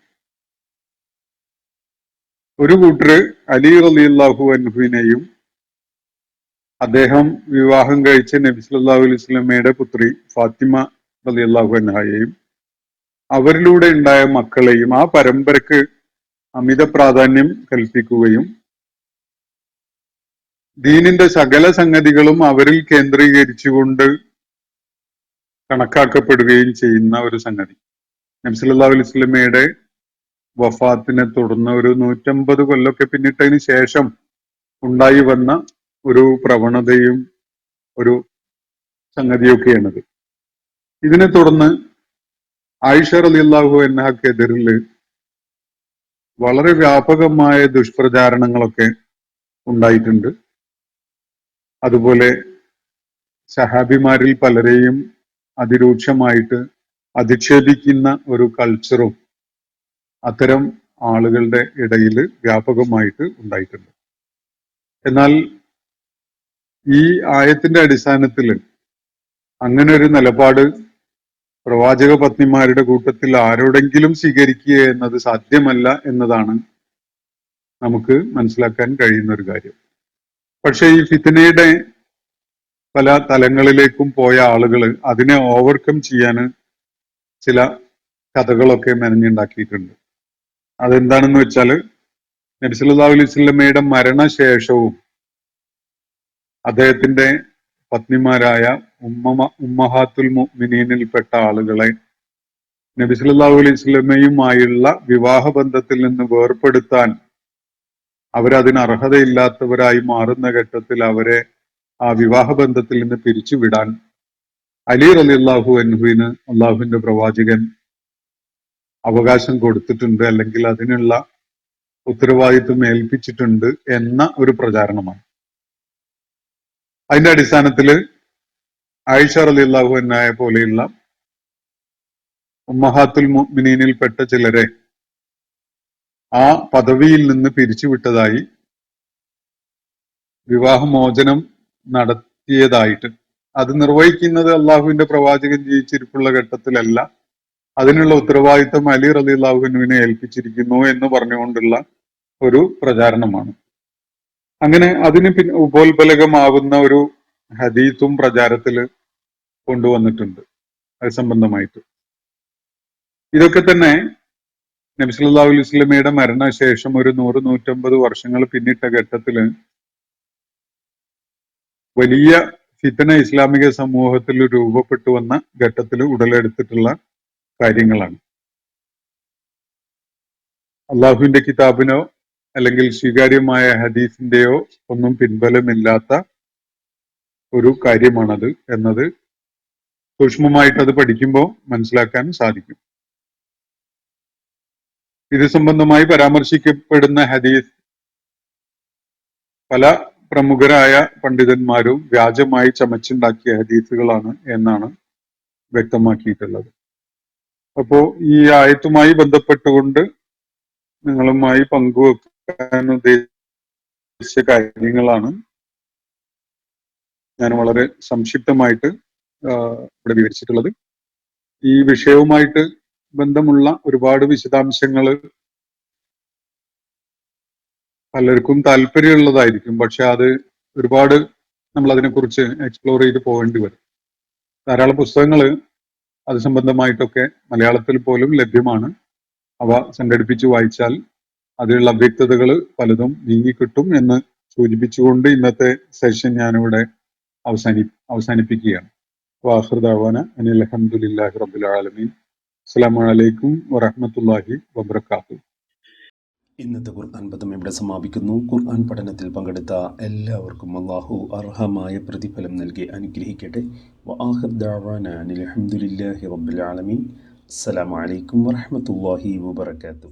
ഒരു കൂട്ടര് അലി റളിയല്ലാഹു അൻഹുവിനെയും അദ്ദേഹം വിവാഹം കഴിച്ച നബി സല്ലല്ലാഹു അലൈഹി വസല്ലമയുടെ പുത്രി ഫാത്തിമ റളിയല്ലാഹു അൻഹയെയും അവരിലൂടെ ഉണ്ടായ മക്കളെയും ആ പരമ്പരക്ക് അമിത പ്രാധാന്യം കൽപ്പിക്കുകയും ദീനിന്റെ സകല സംഗതികളും അവരിൽ കേന്ദ്രീകരിച്ചുകൊണ്ട് കണക്കാക്കപ്പെടുകയും ചെയ്യുന്ന ഒരു സംഗതി. നബി സല്ലല്ലാഹു അലൈഹി വസല്ലമയുടെ വഫാത്തിനെ തുടർന്ന് ഒരു 150 കൊല്ലമൊക്കെ പിന്നിട്ടതിന് ശേഷം ഉണ്ടായി വന്ന ഒരു പ്രവണതയും ഒരു സംഗതിയൊക്കെയാണത്. ഇതിനെ തുടർന്ന് ആയിഷ റളിയല്ലാഹു അൻഹക്കെതിരിൽ വളരെ വ്യാപകമായ ദുഷ്പ്രചാരണങ്ങളൊക്കെ ഉണ്ടായിട്ടുണ്ട്. അതുപോലെ സഹാബിമാരിൽ പലരെയും അതിരൂക്ഷമായിട്ട് അധിക്ഷേപിക്കുന്ന ഒരു കൾച്ചറും അത്തരം ആളുകളുടെ ഇടയിൽ വ്യാപകമായിട്ട് ഉണ്ടായിട്ടുണ്ട്. എന്നാൽ ഈ ആയത്തിന്റെ അടിസ്ഥാനത്തിൽ അങ്ങനെ ഒരു നിലപാട് പ്രവാചക പത്നിമാരുടെ കൂട്ടത്തിൽ ആരോടെങ്കിലും സ്വീകരിക്കുക എന്നത് സാധ്യമല്ല എന്നതാണ് നമുക്ക് മനസ്സിലാക്കാൻ കഴിയുന്ന ഒരു കാര്യം. പക്ഷെ ഈ ഫിത്നയുടെ പല തലങ്ങളിലേക്കും പോയ ആളുകൾ അതിനെ ഓവർകം ചെയ്യാൻ ചില കഥകളൊക്കെ മെനഞ്ഞുണ്ടാക്കിയിട്ടുണ്ട്. അതെന്താണെന്ന് വെച്ചാൽ നബി സല്ലല്ലാഹു അലൈഹി വസല്ലമയുടെ മരണശേഷവും അദ്ദേഹത്തിന്റെ പത്നിമാരായ ഉമ്മഹാത്തുൽ മുഅ്മിനീനിൽപ്പെട്ട ആളുകളെ നബി സല്ലല്ലാഹു അലൈഹി വസല്ലമയുമായുള്ള വിവാഹ ബന്ധത്തിൽ നിന്ന് വേർപെടുത്താൻ അവരതിന് അർഹതയില്ലാത്തവരായി മാറുന്ന ഘട്ടത്തിൽ അവരെ ആ വിവാഹ ബന്ധത്തിൽ നിന്ന് പിരിച്ചുവിടാൻ അലി റളിയല്ലാഹു അൻഹുവിന് അള്ളാഹുവിന്റെ പ്രവാചകൻ അവകാശം കൊടുത്തിട്ടുണ്ട്, അല്ലെങ്കിൽ അതിനുള്ള ഉത്തരവാദിത്വം ഏൽപ്പിച്ചിട്ടുണ്ട് എന്ന ഒരു പ്രചാരണമാണ്. അതിന്റെ അടിസ്ഥാനത്തിൽ ആയിഷ റളിയല്ലാഹു അൻഹയെ പോലെയുള്ള ഉമ്മഹാത്തുൽ മുഅ്മിനീനിൽപ്പെട്ട ചിലരെ ആ പദവിയിൽ നിന്ന് പിരിച്ചുവിട്ടതായി, വിവാഹമോചനം നടത്തിയതായിട്ട്, അത് നിർവഹിക്കുന്നത് അള്ളാഹുവിന്റെ പ്രവാചകൻ ജീവിച്ചിരിപ്പുള്ള ഘട്ടത്തിലല്ല, അതിനുള്ള ഉത്തരവാദിത്വം അലി റളിയല്ലാഹു അൻഹുവിനെ ഏൽപ്പിച്ചിരിക്കുന്നു എന്ന് പറഞ്ഞുകൊണ്ടുള്ള ഒരു പ്രചാരണമാണ്. അങ്ങനെ അതിന് ഉപോത്ബലകമാവുന്ന ഒരു ഹദീസും പ്രചാരത്തിൽ കൊണ്ടുവന്നിട്ടുണ്ട് അത് സംബന്ധമായിട്ട്. ഇതൊക്കെ തന്നെ നബി സല്ലല്ലാഹു അലൈഹി വസല്ലമയുടെ മരണശേഷം ഒരു 100-150 വർഷങ്ങൾ പിന്നിട്ട ഘട്ടത്തില് വലിയ ഫിത്ന ഇസ്ലാമിക സമൂഹത്തിൽ രൂപപ്പെട്ടു വന്ന ഘട്ടത്തിൽ ഉടലെടുത്തിട്ടുള്ള കാര്യങ്ങളാണ്. അള്ളാഹുവിന്റെ കിതാബിനോ അല്ലെങ്കിൽ സ്വീകാര്യമായ ഹദീസിന്റെയോ ഒന്നും പിൻബലമില്ലാത്ത ഒരു കാര്യമാണത് എന്നത് സൂക്ഷ്മമായിട്ട് അത് പഠിക്കുമ്പോൾ മനസ്സിലാക്കാൻ സാധിക്കും. ഇത് സംബന്ധമായി പരാമർശിക്കപ്പെടുന്ന ഹദീസ് പല പ്രമുഖരായ പണ്ഡിതന്മാരും വ്യാജമായി ചമച്ചുണ്ടാക്കിയ ഹദീസുകളാണ് എന്നാണ് വ്യക്തമാക്കിയിട്ടുള്ളത്. അപ്പോ ഈ ആയത്തുമായി ബന്ധപ്പെട്ടുകൊണ്ട് നിങ്ങളുമായി പങ്കുവെക്കാൻ ഉദ്ദേശിച്ച കാര്യങ്ങളാണ് ഞാൻ വളരെ സംക്ഷിപ്തമായിട്ട് ഇവിടെ വിവരിച്ചിട്ടുള്ളത്. ഈ വിഷയവുമായിട്ട് ബന്ധമുള്ള ഒരുപാട് വിശദാംശങ്ങൾ പലർക്കും താല്പര്യമുള്ളതായിരിക്കും, പക്ഷെ അത് ഒരുപാട് നമ്മൾ അതിനെക്കുറിച്ച് എക്സ്പ്ലോർ ചെയ്ത് പോകേണ്ടി വരും. ധാരാളം പുസ്തകങ്ങൾ അത് സംബന്ധമായിട്ടൊക്കെ മലയാളത്തിൽ പോലും ലഭ്യമാണ്. അവ സംഘടിപ്പിച്ച് വായിച്ചാൽ അതിലുള്ള അവ്യക്തതകൾ പലതും നീങ്ങിക്കിട്ടും എന്ന് സൂചിപ്പിച്ചുകൊണ്ട് ഇന്നത്തെ സെഷൻ ഞാനിവിടെ അവസാനിപ്പിക്കുകയാണ്. വാഖിർ ദഅവാന അനിൽ ഹംദുലില്ലാഹി റബ്ബിൽ ആലമീൻ. അസ്സലാമു അലൈക്കും വറഹ്മത്തുള്ളാഹി വബറകാതുഹു. ഇന്നത്തെ ഖുർആൻ പദം ഇവിടെ സമാപിക്കുന്നു. ഖുർആൻ പഠനത്തിൽ പങ്കെടുത്ത എല്ലാവർക്കും അല്ലാഹു അർഹമായ പ്രതിഫലം നൽകി അനുഗ്രഹിക്കട്ടെ. വആഖിർ ദഅവാന അനിൽ ഹംദുലില്ലാഹി റബ്ബിൽ ആലമീൻ. അസ്സലാമു അലൈക്കും വറഹ്മത്തുള്ളാഹി വബറകാതുഹു.